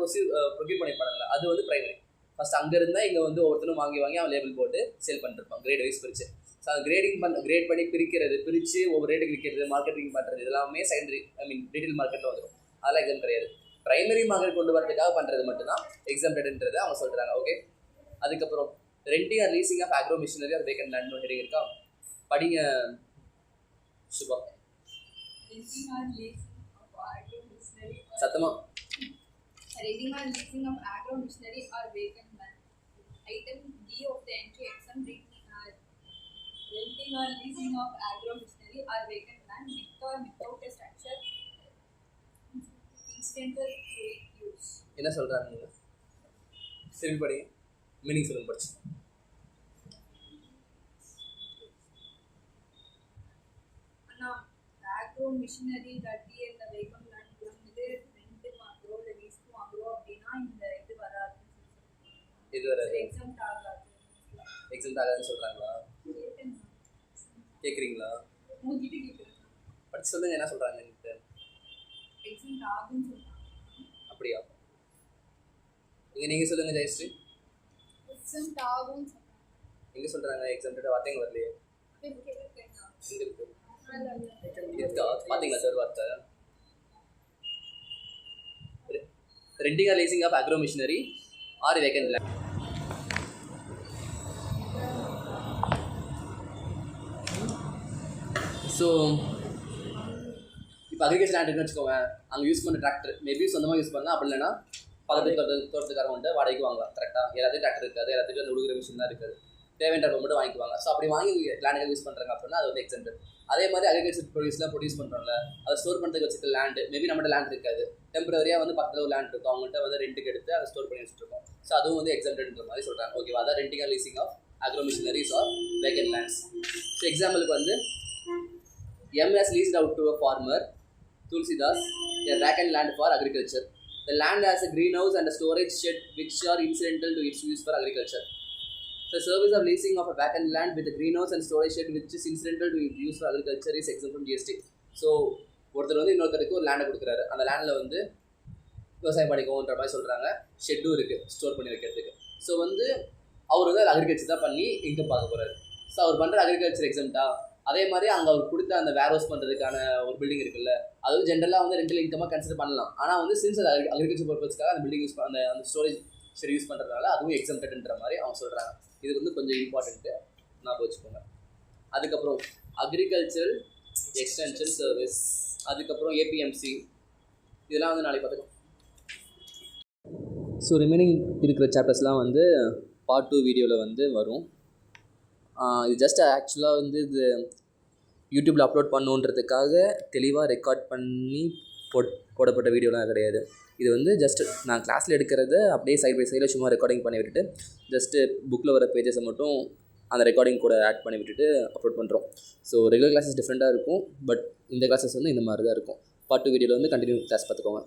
ப்ரொக்யூர் பண்ணிப்பாங்க, அது வந்து ப்ரைமரி. ஃபஸ்ட் அங்கே இருந்தால் இங்கே வந்து ஒவ்வொருத்தரும் வாங்கி அவன் லேபிள் போட்டு சேல் பண்ணிருப்பான் கிரேட் வைஸ் பிரித்து. ஸோ அது கிரேட் பண்ணி பிரித்து ஒவ்வொரு ரேட்டுக்கு விற்கிறது, மார்க்கெட்டிங் பண்ணுறது இதெல்லாமே செகண்டரி, ஐ மீன் ரீட்டைல் மார்க்கெட்டில் வந்துடும். அதெல்லாம் எக்ஸாம் கிடையாது. ப்ரைமரி மார்க்கெட் கொண்டு வரதுக்காக பண்ணுறது மட்டும்தான் எக்ஸம்ப்டட்ன்றது அவங்க சொல்கிறாங்க. ஓகே, அதுக்கப்புறம் renting or leasing of agro machinery or vacant land heading இருக்கா, படிங்க சுபா. சத்தமா. Renting or leasing of agro machinery or vacant land. Item D of the entry exam renting or leasing of agro machinery or vacant land with or without a structure incidental to use. என்ன சொல்றாங்க? சரி படி. Meaning சொல்லுங்க படிச்சு. அண்ணா agro machinery கட்டி இந்த vacant land வந்து rent வாங்குறோம் இல்ல லீஸ் வாங்குறோம் அப்படினா இந்த இது வராது. இது வராது. எக்ஸாம் ஆகாது. எக்ஸாம் ஆகாதுன்னு சொல்றாங்களா? கேக்குறீங்களா? உங்ககிட்ட கேக்குறேன். படிச்சு சொல்லுங்க என்ன சொல்றாங்க நீங்க. எக்ஸாம் ஆகும்னு சொல்றாங்க. அப்படியா? நீங்க சொல்லுங்க ஜெயஸ்ரீ. எக்ஸாம் ஆகும்னு சொல்றாங்க. எங்க சொல்றாங்க எக்ஸாம்ட்ட வார்த்தைங்க வரலையே. எங்க இருக்கு? இருக்கா? பாத்தீங்களா சார் வார்த்தை? Renting or leasing of agro machinery or vacant land. So இப்போ அக்ரிகல்ச்சர் லேண்ட் இருக்குன்னு வச்சுக்கோங்க, அங்கே யூஸ் பண்ணுற டிராக்டர் மேபி சொந்தமாக யூஸ் பண்ணலாம், அப்படி இல்லைன்னா பக்கத்துக்கு தோட்டத்துக்காரங்க வந்து வாடகைக்கு வாங்கலாம். கரெக்டாக எல்லாத்தையும் டிராக்டர் இருக்காது, எல்லாத்துக்கும் அந்த உழுகிற மிஷின் தான் இருக்காது, தேவையான மட்டும் வாங்கிக்குவாங்க. ஸோ அப்படி வாங்கி லேண்டுக்கு யூஸ் பண்ணுறாங்க அப்படின்னா அது வந்து எக்ஸம்ப்டட். அதே மாதிரி அக்ரிகல்ச்சர் ப்ரொடியூஸ் பண்ணுறோம்ல, அதை ஸ்டோர் பண்ணுறதுக்கு வச்சுக்க லேண்டு மேபி நம்மகிட்ட லேண்ட் இருக்காது, டெம்பரரியாக வந்து பக்கத்தில் ஒரு லேண்ட் இருக்கும், அவங்கள்ட்ட வந்து ரெண்ட்டுக்கு எடுத்து அதை ஸ்டோர் பண்ணி வச்சுருக்கோம். ஸோ அதுவும் வந்து எக்ஸம்ப்டட்ன்ற மாதிரி சொல்கிறாங்க. ஓகேவா? அதான் renting or leasing of agro machineries or vacant lands. So எக்ஸாம்பிளுக்கு வந்து M has leased out to a farmer, Tulsidas, a vacant land for agriculture. The land has a greenhouse and a storage shed which are incidental to its use for agriculture. The service of leasing of a vacant land with a greenhouse and storage shed which is incidental to its use for agriculture is exempt from GST. So ஒருத்தர் வந்து இன்னொருத்தருக்கு ஒரு லேண்டை கொடுக்குறாரு, அந்த லேண்டில் வந்து விவசாயம் பண்ணிக்கோன்ற மாதிரி சொல்கிறாங்க, ஷெட்டும் இருக்குது ஸ்டோர் பண்ணி வைக்கிறதுக்கு. ஸோ வந்து அவர் வந்து அக்ரிகல்ச்சர் தான் பண்ணி இன்கம் பார்க்க போகிறாரு. ஸோ அவர் பண்ணுற அக்ரிகல்ச்சர் எக்ஸம்ட்டா? அதே மாதிரி அங்கே அவர் கொடுத்த அந்த வேர் ஹவுஸ் பண்ணுறதுக்கான ஒரு பில்டிங் இருக்குல்ல, அது வந்து ஜென்ரலாக வந்து ரெண்டல் இன்கமாக கன்சிடர் பண்ணலாம். ஆனால் வந்து சின்ஸ் அது அக்ரிகல்ச்சர் பர்பஸ்க்காக அந்த பில்டிங் யூஸ் அந்த ஸ்டோரேஜ் சரி யூஸ் பண்ணுறதுனால அதுவும் எக்ஸம்ப்டட்ன்ற மாதிரி அவங்க சொல்கிறாங்க. இது வந்து கொஞ்சம் இம்பார்ட்டன்ட்டு ஞாபகம் வச்சுக்கோங்க. அதுக்கப்புறம் அக்ரிகல்ச்சர் எக்ஸ்டென்ஷன் சர்வீஸ், அதுக்கப்புறம் APMC, இதெல்லாம் வந்து நாளைக்கு பார்த்துக்கலாம். ஸோ ரிமைனிங் இருக்கிற சாப்டர்ஸ்லாம் வந்து பார்ட் 2 வீடியோவில் வந்து வரும். இது ஜஸ்ட் ஆக்சுவலாக வந்து இது யூடியூப்பில் அப்லோட் பண்ணுன்றதுக்காக தெளிவாக ரெக்கார்ட் பண்ணி போடப்பட்ட வீடியோலாம் கிடையாது. இது வந்து ஜஸ்ட் நான் கிளாஸில் எடுக்கிறத அப்படியே சைட் பை சைடில் சும்மா ரெக்கார்டிங் பண்ணி விட்டுட்டு ஜஸ்ட்டு புக்கில் வர பேஜஸை மட்டும் அந்த ரெக்கார்டிங் கூட ஆட் பண்ணி விட்டுட்டு அப்லோட் பண்ணுறோம். ஸோ ரெகுலர் கிளாஸஸ் டிஃப்ரெண்ட்டாக இருக்கும், பட் இந்த கிளாஸஸ் வந்து இந்த மாதிரி தான் இருக்கும். பார்ட் 2 வீடியோவில் வந்து கண்டினியூ கிளாஸ் பார்த்துக்கோங்க.